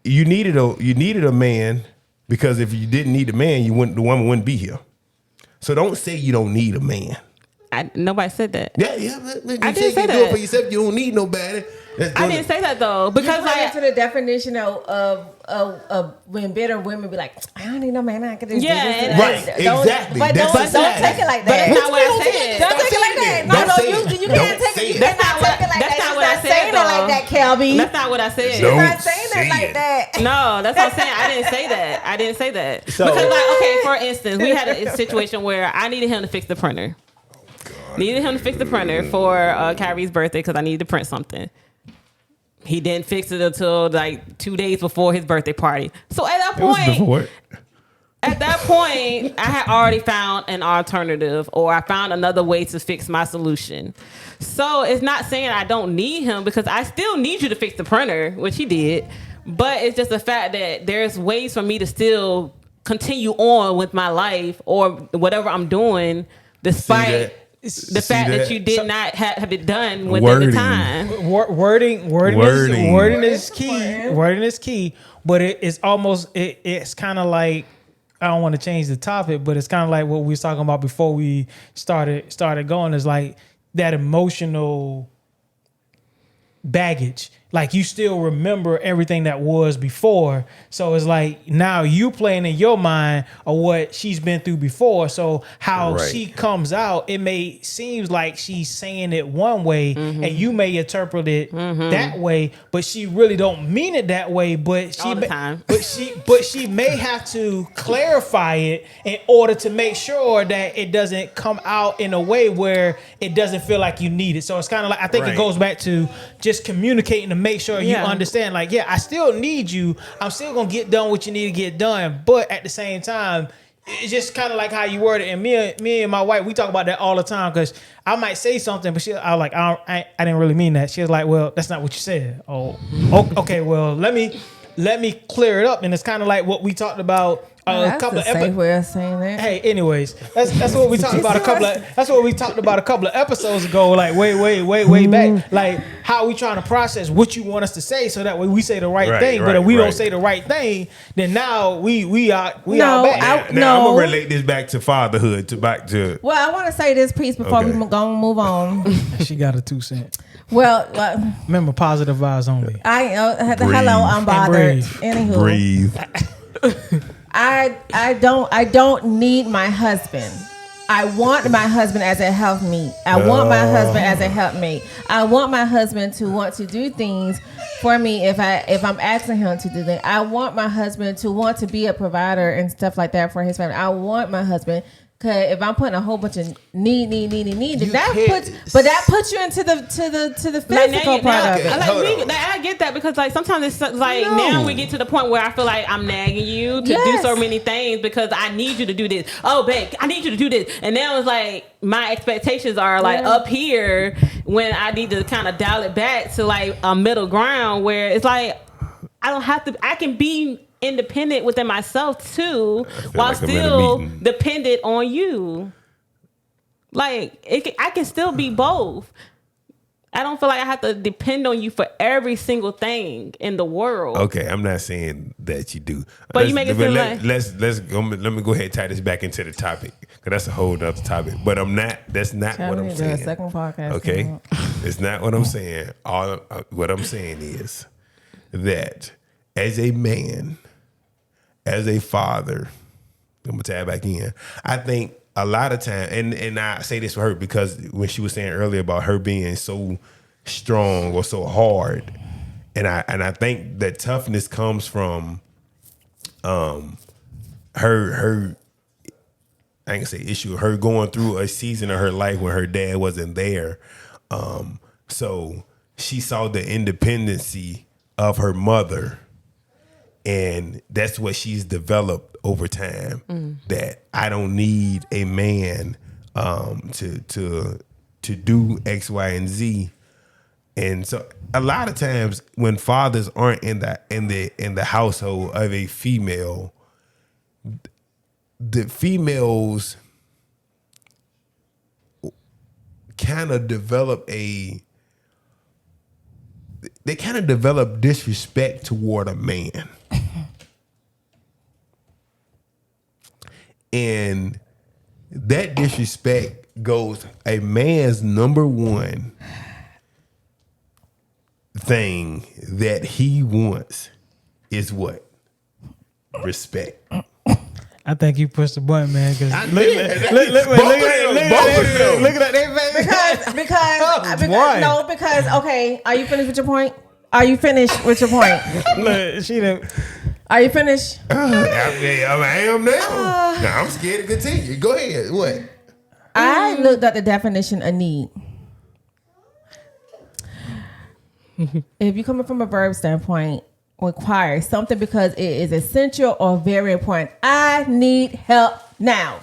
you needed a man, because if you didn't need a man, the woman wouldn't be here. So don't say you don't need a man. Nobody said that. Yeah. I didn't say you do that. it for yourself. You don't need nobody. I didn't say that though, because Because into the definition of when bitter women be like, I don't need no man. I can do this. Yeah, Right, Don't- exactly. But That's don't exactly. take it like But that. that's not what I said. Don't take it like that. Don't No, say you it. can't Don't take say it. it. That's not take it like that's that. not You're what I not said, saying it like though. that, Kelby. that's not what I said. You're Don't not saying say it like it. that. No, that's what I'm saying. I didn't say that. I didn't say that. So- because, like, okay, for instance, we had a situation where I needed him to fix the printer. Needed him to fix the printer for Kyrie's birthday because I needed to print something. He didn't fix it until like 2 days before his birthday party. So at that It was point, before it. At that point, I had already found an alternative, or I found another way to fix my solution. So it's not saying I don't need him, because I still need you to fix the printer, which he did. But it's just the fact that there's ways for me to still continue on with my life or whatever I'm doing, despite the fact that you did not have it done within the time. Wording is key. Wording is key, but it's almost it's kind of like, I don't want to change the topic, but it's kind of like what we was talking about before we started going, is like that emotional baggage. Like, you still remember everything that was before. So it's like now you playing in your mind of what she's been through before. So how she comes out, it seems like she's saying it one way, and you may interpret it that way, but she really don't mean it that way. But she All the time. but she may have to clarify it in order to make sure that it doesn't come out in a way where it doesn't feel like you need it. So it's kind of like, I think it goes back to just communicating to make sure you understand, like, I still need you. I'm still gonna get done what you need to get done, but at the same time, it's just kind of like how you word it. And me and my wife, we talk about that all the time, because I might say something, but I didn't really mean that. She was like, well, that's not what you said. Oh, okay. Well, let me clear it up. And it's kind of like what we talked about a couple of safe way of saying that. Hey, anyways, that's what we talked about a couple of episodes ago, like way back. Like, how we trying to process what you want us to say, so that way we say the right thing. But if we don't say the right thing, then now we are back. Now I'm gonna relate this back to fatherhood, back to. Well, I want to say this piece before we go and move on. She got a 2 cents. Well, Remember, positive vibes only. Hello, I'm bothered. Anywho, Breathe. I don't need my husband. I want my husband as a helpmate. I want my husband as a helpmate. I want my husband to want to do things for me if I'm asking him to do things. I want my husband to want to be a provider and stuff like that for his family. I want my husband. Cause if I'm putting a whole bunch of need, that puts you into the physical part of it. I get that, because like sometimes it's like now we get to the point where I feel like I'm nagging you to do so many things because I need you to do this. Oh, babe, I need you to do this, and now it's like my expectations are like up here when I need to kind of dial it back to like a middle ground where it's like I don't have to. I can be independent within myself too, while like still dependent on you. Like I can still be both. I don't feel like I have to depend on you for every single thing in the world. Okay, I'm not saying that you do, but you make it feel like let's go. Let me go ahead and tie this back into the topic, because that's a whole other topic. But I'm not. That's not what I'm saying. Second podcast. Okay, it's not what I'm saying. What I'm saying is that as a man, as a father, I'm gonna tap back in. I think a lot of time, and I say this for her because when she was saying earlier about her being so strong or so hard, and I think that toughness comes from her I ain't gonna say issue, her going through a season of her life when her dad wasn't there. So she saw the independency of her mother And that's what she's developed over time. That I don't need a man to do X, Y, and Z. And so a lot of times when fathers aren't in the household of a female, the females kind of develop disrespect toward a man. And that disrespect goes, a man's number one thing that he wants is what? Respect. I think you pushed the button, man. Because look at that. Because okay, are you finished with your point? Are you finished with your point? Look, she done. Are you finished? I am now. I'm scared to continue. Go ahead. What? I looked at the definition of need. If you're coming from a verb standpoint, requires something because it is essential or very important. I need help now.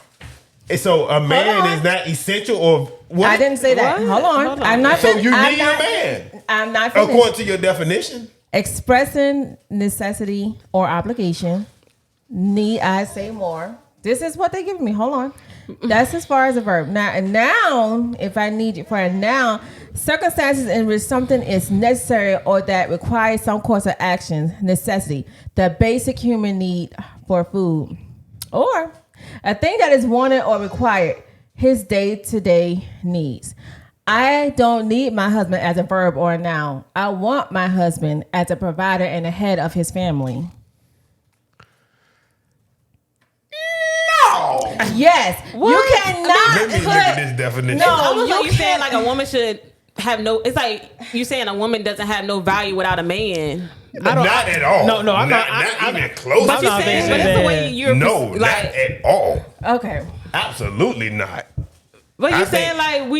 And so a man is not essential or what? I didn't say that. Hold on. I'm not. So you need a man. I'm not finished. According to your definition. Expressing necessity or obligation. Need I say more? This is what they give me. Hold on. That's as far as a verb. Now, a noun, if I need it for a noun, circumstances in which something is necessary or that requires some course of action, necessity, the basic human need for food, or a thing that is wanted or required, his day-to-day needs. I don't need my husband as a verb or a noun. I want my husband as a provider and a head of his family. No. Yes. What? You cannot Let me look at this definition. No, Almost like you you saying like a woman should have no. It's like you saying a woman doesn't have no value without a man. Not at all. No, I'm not even close. But you not saying, saying but that's that. the way you're No, like. not at all. Okay. Absolutely not. But I you think- saying like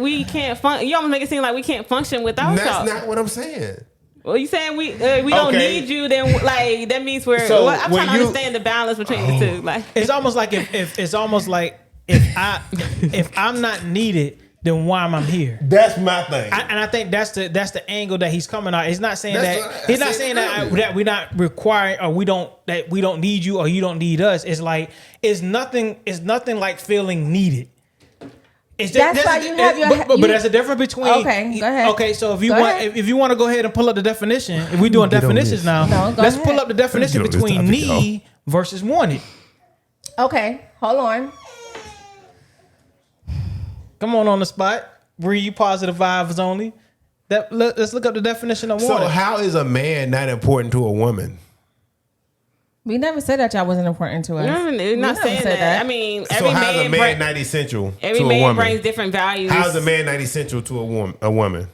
we can't function. You almost make it seem like we can't function without That's y'all. not what I'm saying. Well, you saying we don't Okay. need you? Then like that means we're. So I'm when trying to you- understand the balance between the two. Like It's almost like if it's almost like if I'm not needed, then why am I here? That's my thing. And I think that's the angle that he's coming out. He's not saying That's that what I he's not said saying earlier. that we're not requiring or we don't need you or you don't need us. It's like it's nothing like feeling needed. It's That's why you have your- but there's a difference between. Okay, go ahead. Okay, so if you Go want ahead. if you want to go ahead and pull up the definition, if we're doing Get on definitions this. now, No, go let's ahead. pull up the definition Let's get on this between topic, need versus wanted. Okay. Hold on. Come on the spot. Bree, you positive vibes only. Let's look up the definition of So wanted. how is a man not important to a woman? We never said that y'all wasn't important to us. you're We not never saying said that. I mean, So every how's a man, man not essential every to a man woman? brings different values. How's a man not essential to a woman?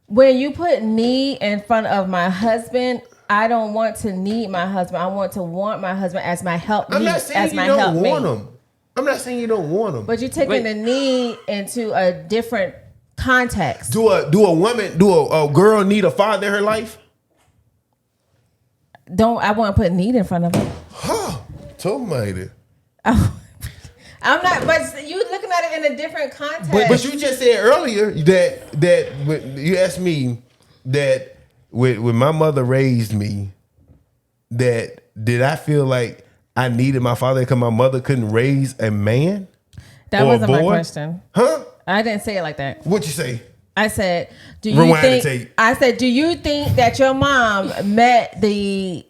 When you put need in front of my husband, I don't want to need my husband. I want to want my husband as my help I'm me, not as saying you my don't help want me. him. I'm not saying you don't want him. But you're taking Wait. the need into a different context. Do a girl need a father in her life? I want to put need in front of him. Huh? Tomato. I'm not, but you looking at it in a different context. But you just said earlier that when you asked me that when my mother raised me, that did I feel like I needed my father because my mother couldn't raise a man? that or a wasn't my boy? question. Huh? I didn't say it like that. What'd you say? I said, do you Rewind the think? tape. I said, do you think that your mom met the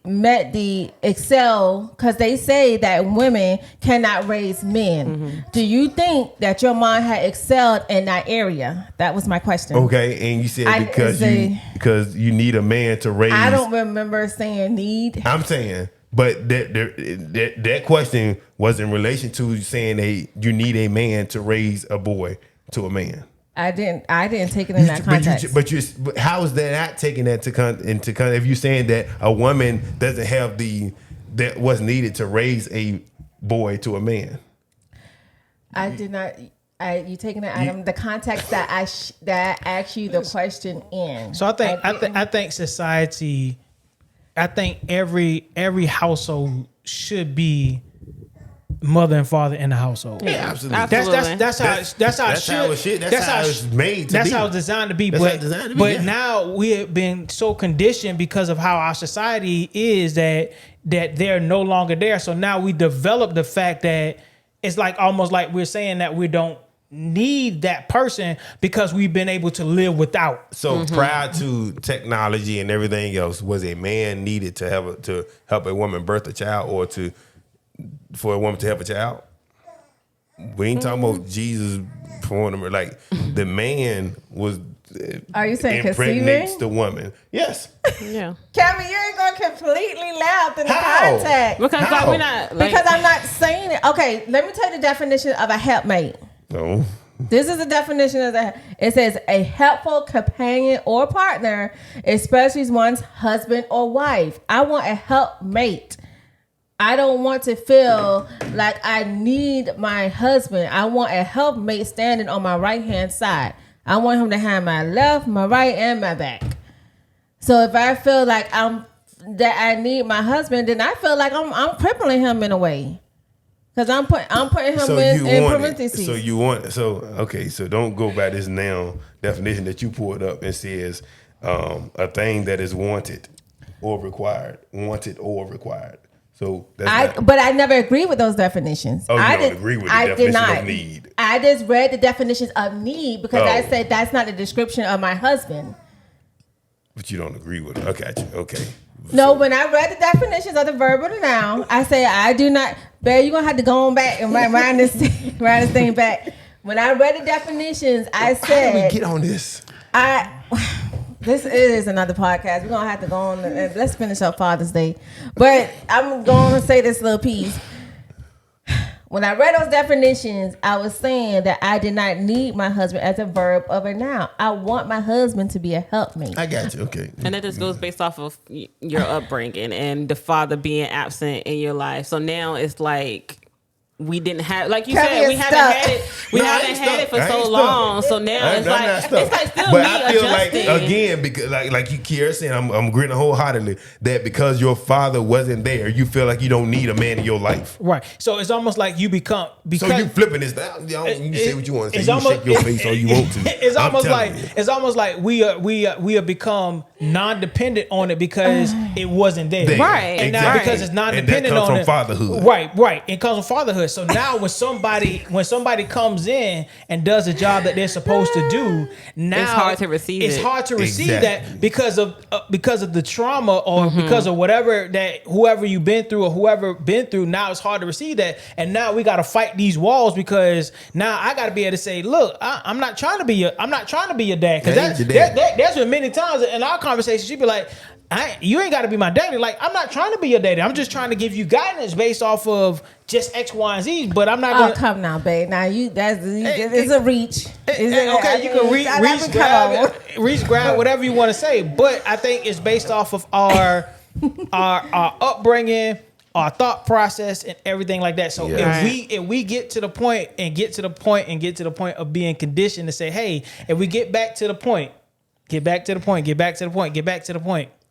excel? Because they say that women cannot raise men. Mm-hmm. Do you think that your mom had excelled in that area? That was my question. Okay, and you said I because didn't because you need a man to raise. I don't remember saying need. I'm saying, but that question was in relation to saying you need a man to raise a boy to a man. I didn't take it in that context. But how is that not taking that into if you're saying that a woman doesn't have that what's needed to raise a boy to a man? I did not. You taking it out of the context that I asked you the question in. So I think society every household should be mother and father in the household. Yeah, absolutely. That's how it's made to That's be. How it's designed to be. But now we have been so conditioned because of how our society is that they're no longer there. So now we develop the fact that it's like almost like we're saying that we don't need that person because we've been able to live without. So prior to technology and everything else, was a man needed to help a woman birth a child or for a woman to help a child? We ain't talking about Jesus performing them. Like the man was. Are you saying impregnates conceiving? the woman? Yes. Yeah. Cameron, you ain't going completely left in the context. Because like, we're not. Like, because I'm not saying it. Okay, let me tell you the definition of a helpmate. No. This is the definition of it says a helpful companion or partner, especially one's husband or wife. I want a helpmate. I don't want to feel like I need my husband. I want a helpmate standing on my right hand side. I want him to have my left, my right, and my back. So if I feel like that I need my husband, then I feel like I'm crippling him in a way. Because I'm putting him in parentheses. So don't go by this now definition that you pulled up and says a thing that is wanted or required. So but I never agree with those definitions. Oh, you don't agree with the definition of need. I just read the definitions of need because I said that's not a description of my husband. But you don't agree with it. Okay. No, when I read the definitions of the verb or the noun, I say I do not. Babe, you're gonna have to go on back and round this thing back. When I read the definitions, I said, how do we get on this? This is another podcast. We're gonna have to go on and let's finish up Father's Day. But I'm going to say this little piece. When I read those definitions, I was saying that I did not need my husband as a verb of a noun. I want my husband to be a helpmate. I got you. Okay. And that just goes based off of your upbringing and the father being absent in your life. So now it's like we didn't have, like you said, we haven't had it. We haven't had it for so long. So now it's like still but me I feel adjusting. like again because like you Kiera saying, I'm agreeing wholeheartedly that because your father wasn't there, you feel like you don't need a man in your life. Right. So it's almost like you become because so you flipping this down. You say what you want to say. You shake your face all you want to. It's almost like we have become non-dependent on it because it wasn't there. Right. And now because it's non-dependent on it. And that comes from fatherhood. Right. It comes from fatherhood. So now when somebody comes in and does a job that they're supposed to do, now it's hard to receive that because of the trauma or because of whatever that whoever you've been through or whoever been through. Now it's hard to receive that, and now we got to fight these walls because now I got to be able to say, look, I'm not trying to be your dad, because that's been many times in our conversations. She'd be like, you ain't got to be my daddy. Like, I'm not trying to be your daddy. I'm just trying to give you guidance based off of just X, Y, and Z. But I'm not going to come now, babe. Now it's a reach. Okay, you can reach, grab, whatever you want to say. But I think it's based off of our upbringing, our thought process, and everything like that. So if we get to the point of being conditioned to say, hey, if we get back to the point.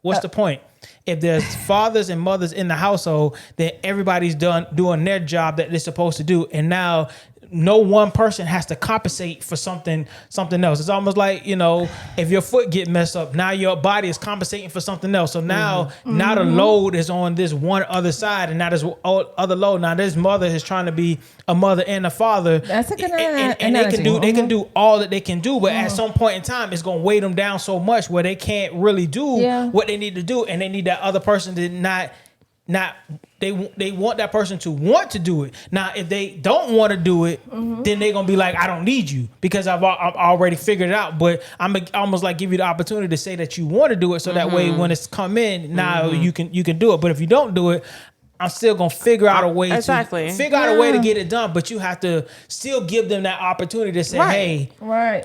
What's the point? If there's fathers and mothers in the household, then everybody's doing their job that they're supposed to do. And now no one person has to compensate for something else. It's almost like, if your foot get messed up, now your body is compensating for something else. So now the load is on this one other side, and now there's other load. Now this mother is trying to be a mother and a father. That's a good and they can do all that they can do, but at some point in time, it's gonna weigh them down so much where they can't really do what they need to do, and they need that other person to not they want that person to want to do it. Now, if they don't want to do it, then they're gonna be like, I don't need you because I've already figured it out. But I'm almost like give you the opportunity to say that you want to do it, so that way when it's come in, now you can do it. But if you don't do it, I'm still gonna figure out a way to get it done. But you have to still give them that opportunity to say, hey,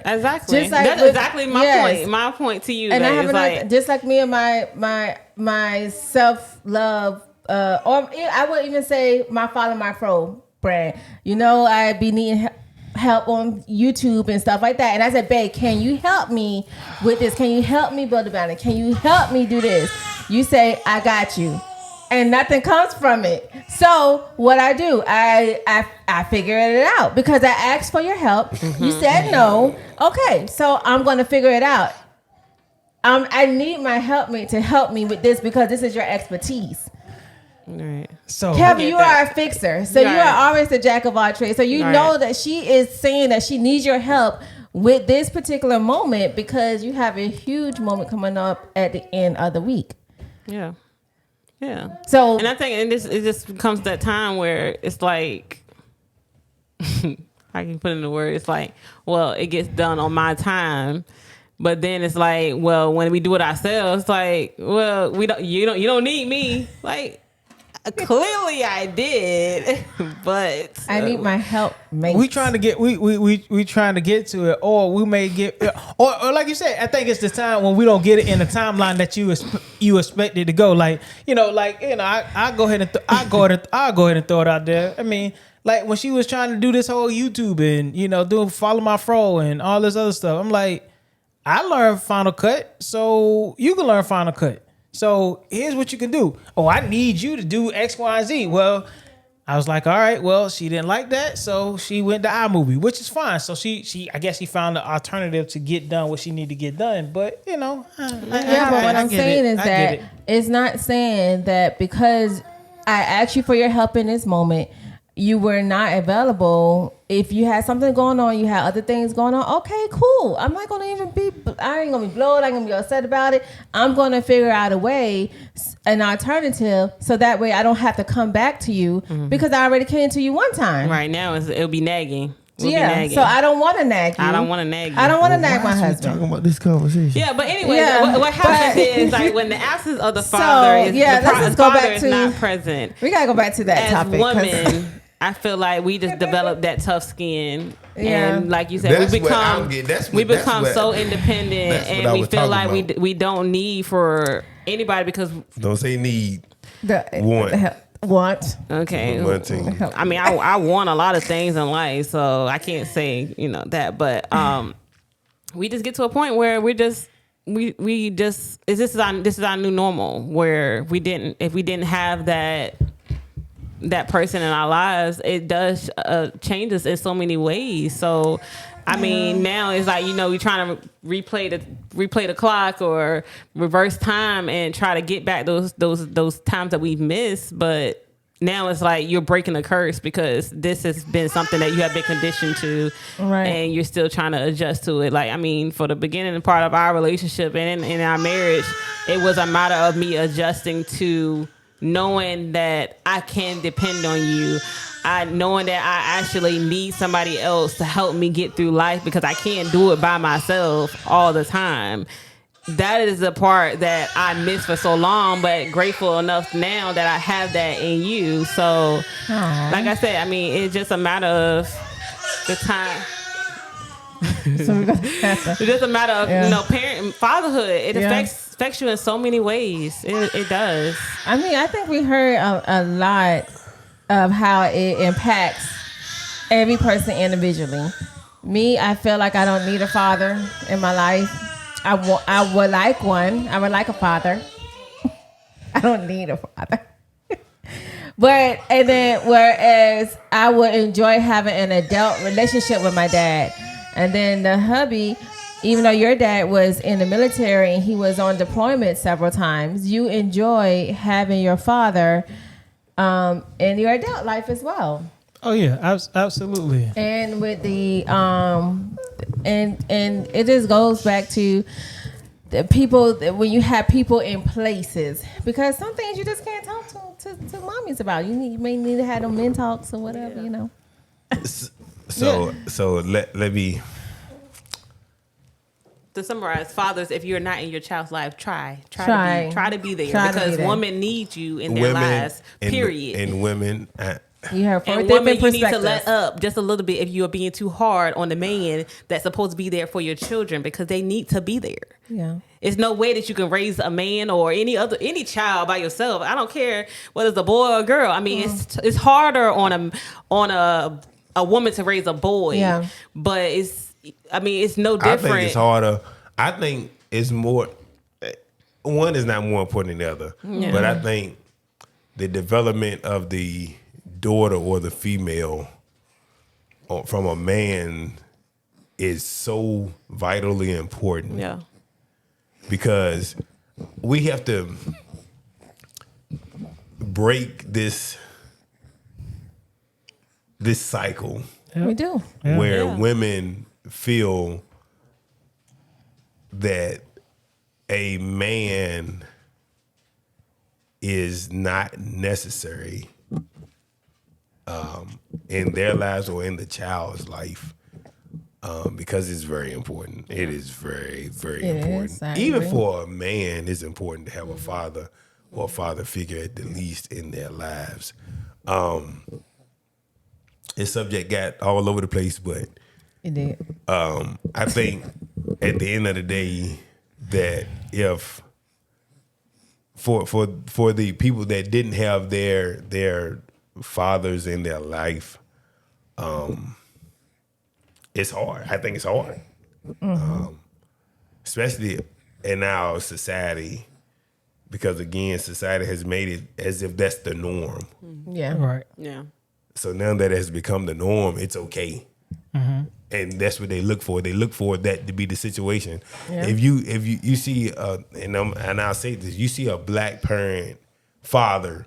exactly. Just like that's exactly my point. My point to you, and I have just like me and my self-love. Or I would even say my Follow My Fro brand. I'd be needing help on YouTube and stuff like that. And I said, babe, can you help me with this? Can you help me build a banner? Can you help me do this? you say, I got you. And nothing comes from it. So what I do, I figure it out because I asked for your help. You said no. Okay, so I'm going to figure it out. I need my helpmate to help me with this because this is your expertise. Right. So Kevin, you are a fixer. So you are always the jack of all trades. So you know that she is saying that she needs your help with this particular moment because you have a huge moment coming up at the end of the week. Yeah. Yeah. So, and I think, and it just comes that time where it's like, I can put in the word. It's like, well, it gets done on my time, but then it's like, well, when we do it ourselves, it's like, well, you don't need me. Like, clearly I did, but I need my help. we trying to get we trying to get to it, or we may get, or like you said, I think it's the time when we don't get it in the timeline that you expect it to go. Like I go ahead and I'll go ahead and throw it out there. I mean, like when she was trying to do this whole YouTube and doing follow my fro and all this other stuff, I'm like, I learned Final Cut, so you can learn Final Cut. So here's what you can do. Oh, I need you to do X, Y, and Z. Well, I was like, all right, well, she didn't like that, so she went to iMovie, which is fine. So I guess she found an alternative to get done what she need to get done. But but what I'm saying is that it's not saying that because I asked you for your help in this moment, you were not available. If you had something going on, you had other things going on, okay, cool. I'm not going to I ain't going to be blowed. I ain't going to be upset about it. I'm going to figure out a way, an alternative, so that way I don't have to come back to you because I already came to you one time. Right now, it'll be nagging. So I don't want to nag you. I don't want to nag you. I don't want to nag my husband. Talking about this conversation. Yeah, but anyway, what happens is like when the absence of the father let's go back is to not present. We gotta go back to that As topic. Women, I feel like we just develop that tough skin, Yeah. and like you said, That's we what become I'm getting- that's we what- that's become what- so independent, that's what I and we was feel talking like about. we don't need for anybody because Don't say need. Want. okay. One thing. I mean, I want a lot of things in life, so I can't say that, but we just get to a point where this is our new normal, where if we didn't have that person in our lives, it does change us in so many ways. So I mean, now it's like, you're trying to replay the clock or reverse time and try to get back those times that we've missed. But now it's like you're breaking the curse because this has been something that you have been conditioned to, right, and you're still trying to adjust to it. Like, I mean, for the beginning part of our relationship and in our marriage, it was a matter of me adjusting to knowing that I can depend on you. Knowing that I actually need somebody else to help me get through life because I can't do it by myself all the time. That is the part that I missed for so long, but grateful enough now that I have that in you. So, like I said, I mean, it's just a matter of the time. It's just a matter of parent fatherhood. It affects you in so many ways. It does. I mean, I think we heard a lot of how it impacts every person individually. Me, I feel like I don't need a father in my life. I would like one. I would like a father. I don't need a father. Whereas I would enjoy having an adult relationship with my dad. And then the hubby, even though your dad was in the military and he was on deployment several times, you enjoy having your father in your adult life as well. Oh yeah, absolutely. And with the and it just goes back to the people, when you have people in places, because some things you just can't talk to mommies about. You may need to have them men talks or whatever, So let me. To summarize, fathers, if you're not in your child's life, try to be there, because women need you in their lives. Period. And women. You have and women, you need to let up just a little bit if you are being too hard on the man that's supposed to be there for your children, because they need to be there. Yeah, it's no way that you can raise a man or any child by yourself. I don't care whether it's a boy or a girl. I mean, it's harder on a woman to raise a boy. Yeah, but it's no different. I think it's harder. I think it's more. one is not more important than the other. Yeah. But I think the development of the daughter or the female from a man is so vitally important. Yeah. Because we have to break this cycle We do. where Yeah. women feel that a man is not necessary in their lives or in the child's life because it's very important. It is very, very It important. is, I Even agree. for a man, it's important to have a father or a father figure at the least in their lives. This subject got all over the place, but It did. I think at the end of the day that if for the people that didn't have their fathers in their life, it's hard. I think it's hard, especially in our society, because again, society has made it as if that's the norm. Yeah. Right. Yeah. So now that it has become the norm, it's okay. And that's what they look for. They look for that to be the situation. Yeah. If you see, and I'll say this, you see a black parent father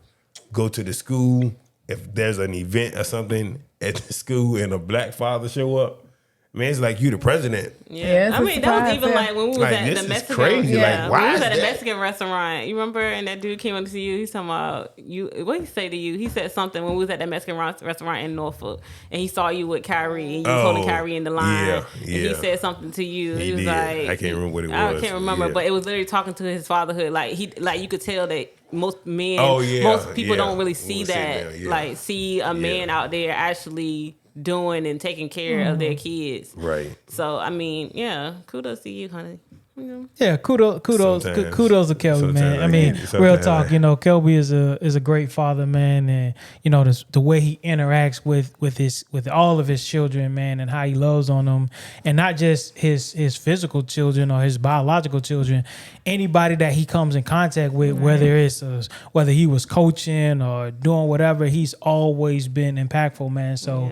go to the school. If there's an event or something at the school and a black father show up, man, it's like you the president. Yeah, it's I a mean, that was surprise, even yeah. like when we was Like, at this the is Mexican. crazy. Yeah, Like, why when we was is at a that? Mexican restaurant. You remember? And that dude came up to you. He's talking about you. What he say to you? He said something when we was at that Mexican restaurant in Norfolk, and he saw you with Kyrie, and you was holding Kyrie in the line. yeah, And he yeah. said something to you. He was did. like, I can't remember what it I was. can't remember, Yeah. but it was literally talking to his fatherhood. Like you could tell that most men, Oh, yeah, most people yeah. don't really We see was sitting that. there, yeah. Like see a man out there actually doing and taking care of their kids. Right. So I mean, yeah, kudos to you, honey. You know? Yeah, kudos Sometimes. to Kelby, man. Sometimes I I mean, get it. real Sometimes talk, I- Kelby is a great father, man, and the way he interacts with all of his children, man, and how he loves on them, and not just his physical children or his biological children, anybody that he comes in contact with, whether he was coaching or doing whatever, he's always been impactful, man. So,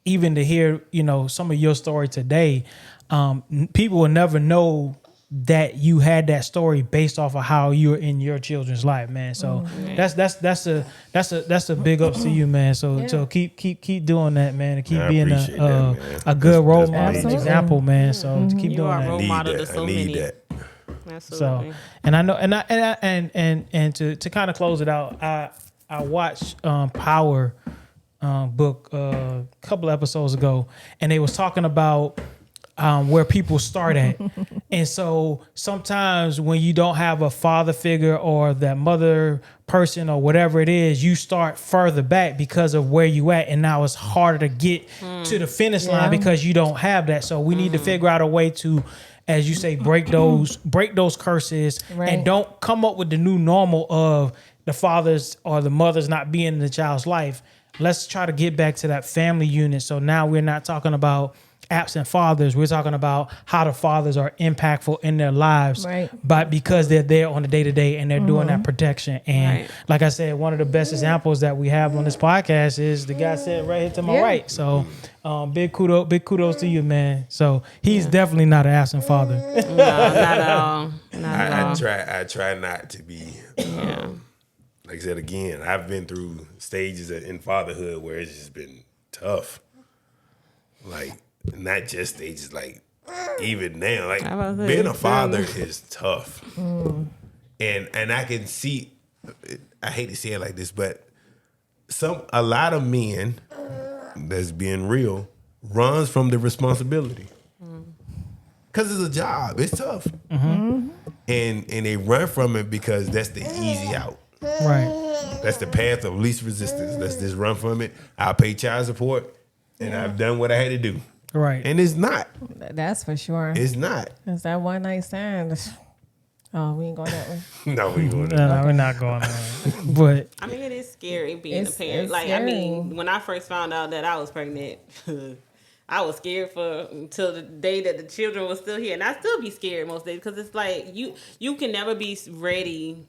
even to hear, some of your story today, people will never know that you had that story based off of how you're in your children's life, man. So that's a big ups to you, man. So keep doing that, man, and keep I being appreciate that, man. a good role That's model and Absolutely. example, man. So to keep You doing are a that. role Need model to that. so I need many. that. Absolutely. So, and I know, and to kind of close it out, I watched Power book a couple episodes ago, and they was talking about where people start at, and so sometimes when you don't have a father figure or that mother person or whatever it is, you start further back because of where you at, and now it's harder to get to the finish line because you don't have that. So we need to figure out a way to, as you say, break those curses, Right. and don't come up with the new normal of the fathers or the mothers not being in the child's life. Let's try to get back to that family unit. So now we're not talking about absent fathers. We're talking about how the fathers are impactful in their lives, Right. but because they're there on the day to day and they're doing that protection. And Right. like I said, one of the best examples that we have on this podcast is the guy sitting right here to my Yeah. right. So big kudos to you, man. So he's definitely not an absent father. No, not at all. Not at all. I try not to be. Like I said again, I've been through stages in fatherhood where it's just been tough. Like not just stages, like even now, like I was about to say, being a it's father is tough. And I can see. I hate to say it like this, but a lot of men, that's being real, runs from the responsibility. Because it's a job. It's tough. And they run from it because that's the easy out. Right. That's the path of least resistance. Let's just run from it. I'll pay child support, and I've done what I had to do. Right. And it's not. That's for sure. It's not. It's that one night stand. Oh, we ain't going that way. No, we going No, we're not going on. But I mean, it is scary being It's- a parent. it's Like, scary. I mean, when I first found out that I was pregnant, I was scared for until the day that the children were still here, and I still be scared most days because it's like you can never be ready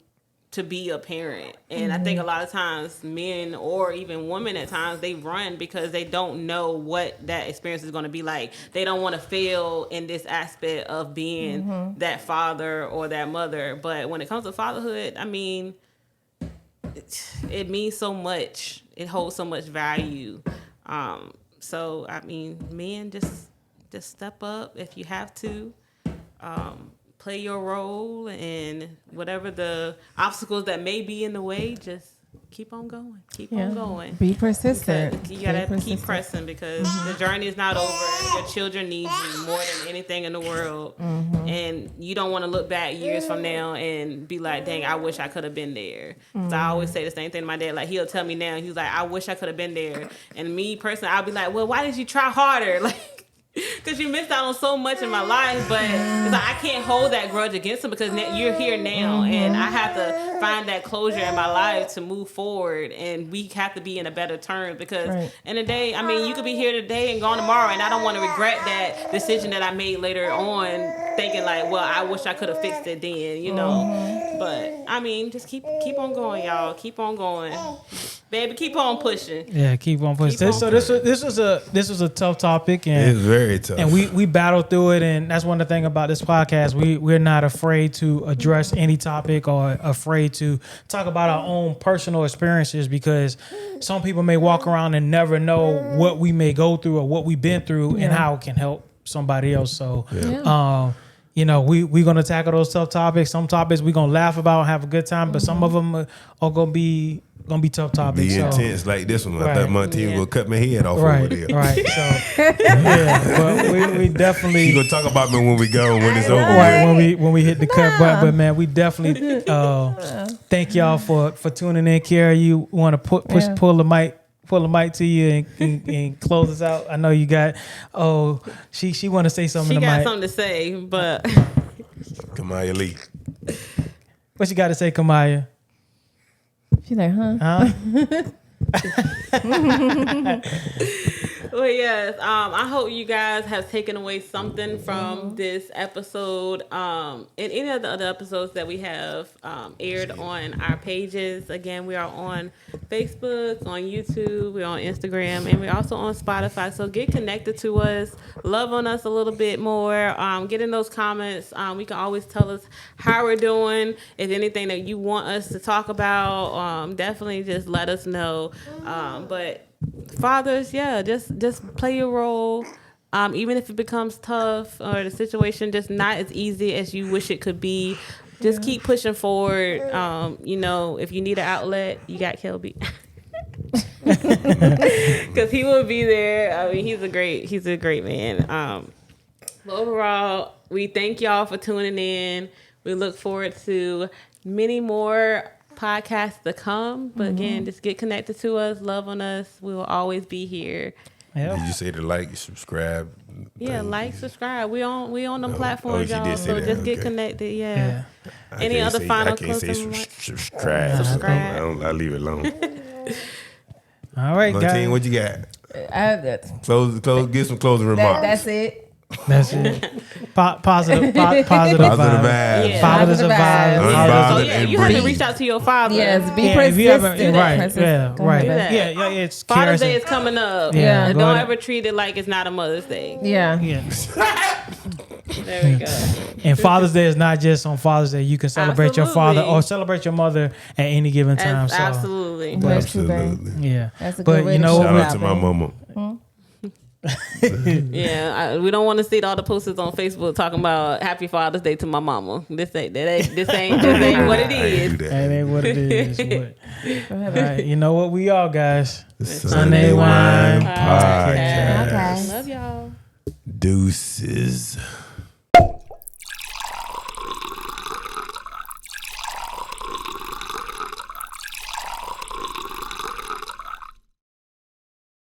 to be a parent. And I think a lot of times men or even women at times, they run because they don't know what that experience is going to be like. They don't want to fail in this aspect of being that father or that mother. But when it comes to fatherhood, I mean, it means so much. It holds so much value. So I mean, men, just step up if you have to. Play your role, and whatever the obstacles that may be in the way, just keep on going. Keep on going. Be persistent. Because you gotta keep pressing because the journey is not over. Your children need you more than anything in the world, and you don't want to look back years from now and be like, "Dang, I wish I could have been there." So I always say the same thing to my dad. Like he'll tell me now, he's like, "I wish I could have been there," and me personally, I'll be like, "Well, why did you try harder?" Like. Because you missed out on so much in my life, but it's like I can't hold that grudge against him because you're here now, and I have to find that closure in my life to move forward, and we have to be in a better terms because in the day, I mean, you could be here today and gone tomorrow, and I don't want to regret that decision that I made later on, thinking like, well, I wish I could have fixed it then, you know. But I mean, just keep on going, y'all. Keep on going, baby. Keep on pushing. Yeah, keep on pushing. This was a tough topic, and it's very tough. And we battled through it, and that's one of the things about this podcast. We're not afraid to address any topic or afraid to talk about our own personal experiences because some people may walk around and never know what we may go through or what we've been through and how it can help somebody else. So, you know, we're going to tackle those tough topics. Some topics we're going to laugh about and have a good time, but some of them are going to be tough topics. Be intense like this one. I thought Monty was going to cut my head off over there. Right. So, but we definitely... You're going to talk about me when we go, when it's over. Right, when we hit the cut. But man, we definitely thank y'all for tuning in. Kara, you want to pull the mic to you and close us out. I know you got. Oh, she want to say something. She to got Mike. something to say, but Kamaya Lee. What you got to say, Kamaya? She's like, huh? Well, yes. I hope you guys have taken away something from this episode. And any of the other episodes that we have aired on our pages. Again, we are on Facebook, on YouTube, we're on Instagram, and we're also on Spotify. So get connected to us, love on us a little bit more. Get in those comments. We can always tell us how we're doing. If anything that you want us to talk about, definitely just let us know. But fathers, just play your role. Even if it becomes tough or the situation just not as easy as you wish it could be, just keep pushing forward. You know, if you need an outlet, you got Kelby. Because he will be there. I mean, he's a great man. But overall, we thank y'all for tuning in. We look forward to many more podcasts to come. But again, just get connected to us, love on us. We will always be here. Yep. Did you say to like, subscribe? Yeah, like, subscribe. We on them platforms, y'all. So that. just get connected. Yeah. Any other I can't say subscribe? I'll leave it alone. All right, guys. What you got? Close. Get some closing remarks. That's it. That's it. Positive vibes. Yeah. Positive vibes. So yeah, you have to reach out to your father. Yes, be If you haven't, persistent. right. Do that. Yeah. It's Father's Kara Day is coming up. Yeah, And go don't ahead. ever treat it like it's not a Mother's Day. Yeah. There we go. And Father's Day is not just on Father's Day. You can celebrate your father Absolutely. or celebrate your mother at any given time. So, Absolutely. That's true, babe. Absolutely. yeah. That's a But good way you to know show what? Shout we- out to my mama. Yeah, we don't want to see all the posters on Facebook talking about Happy Father's Day to my mama. This ain't what it I ain't is. do that. That ain't what it is. But, all right, you know what? We are, guys. The Sunday Wine Podcast. Okay. Love y'all. Deuces.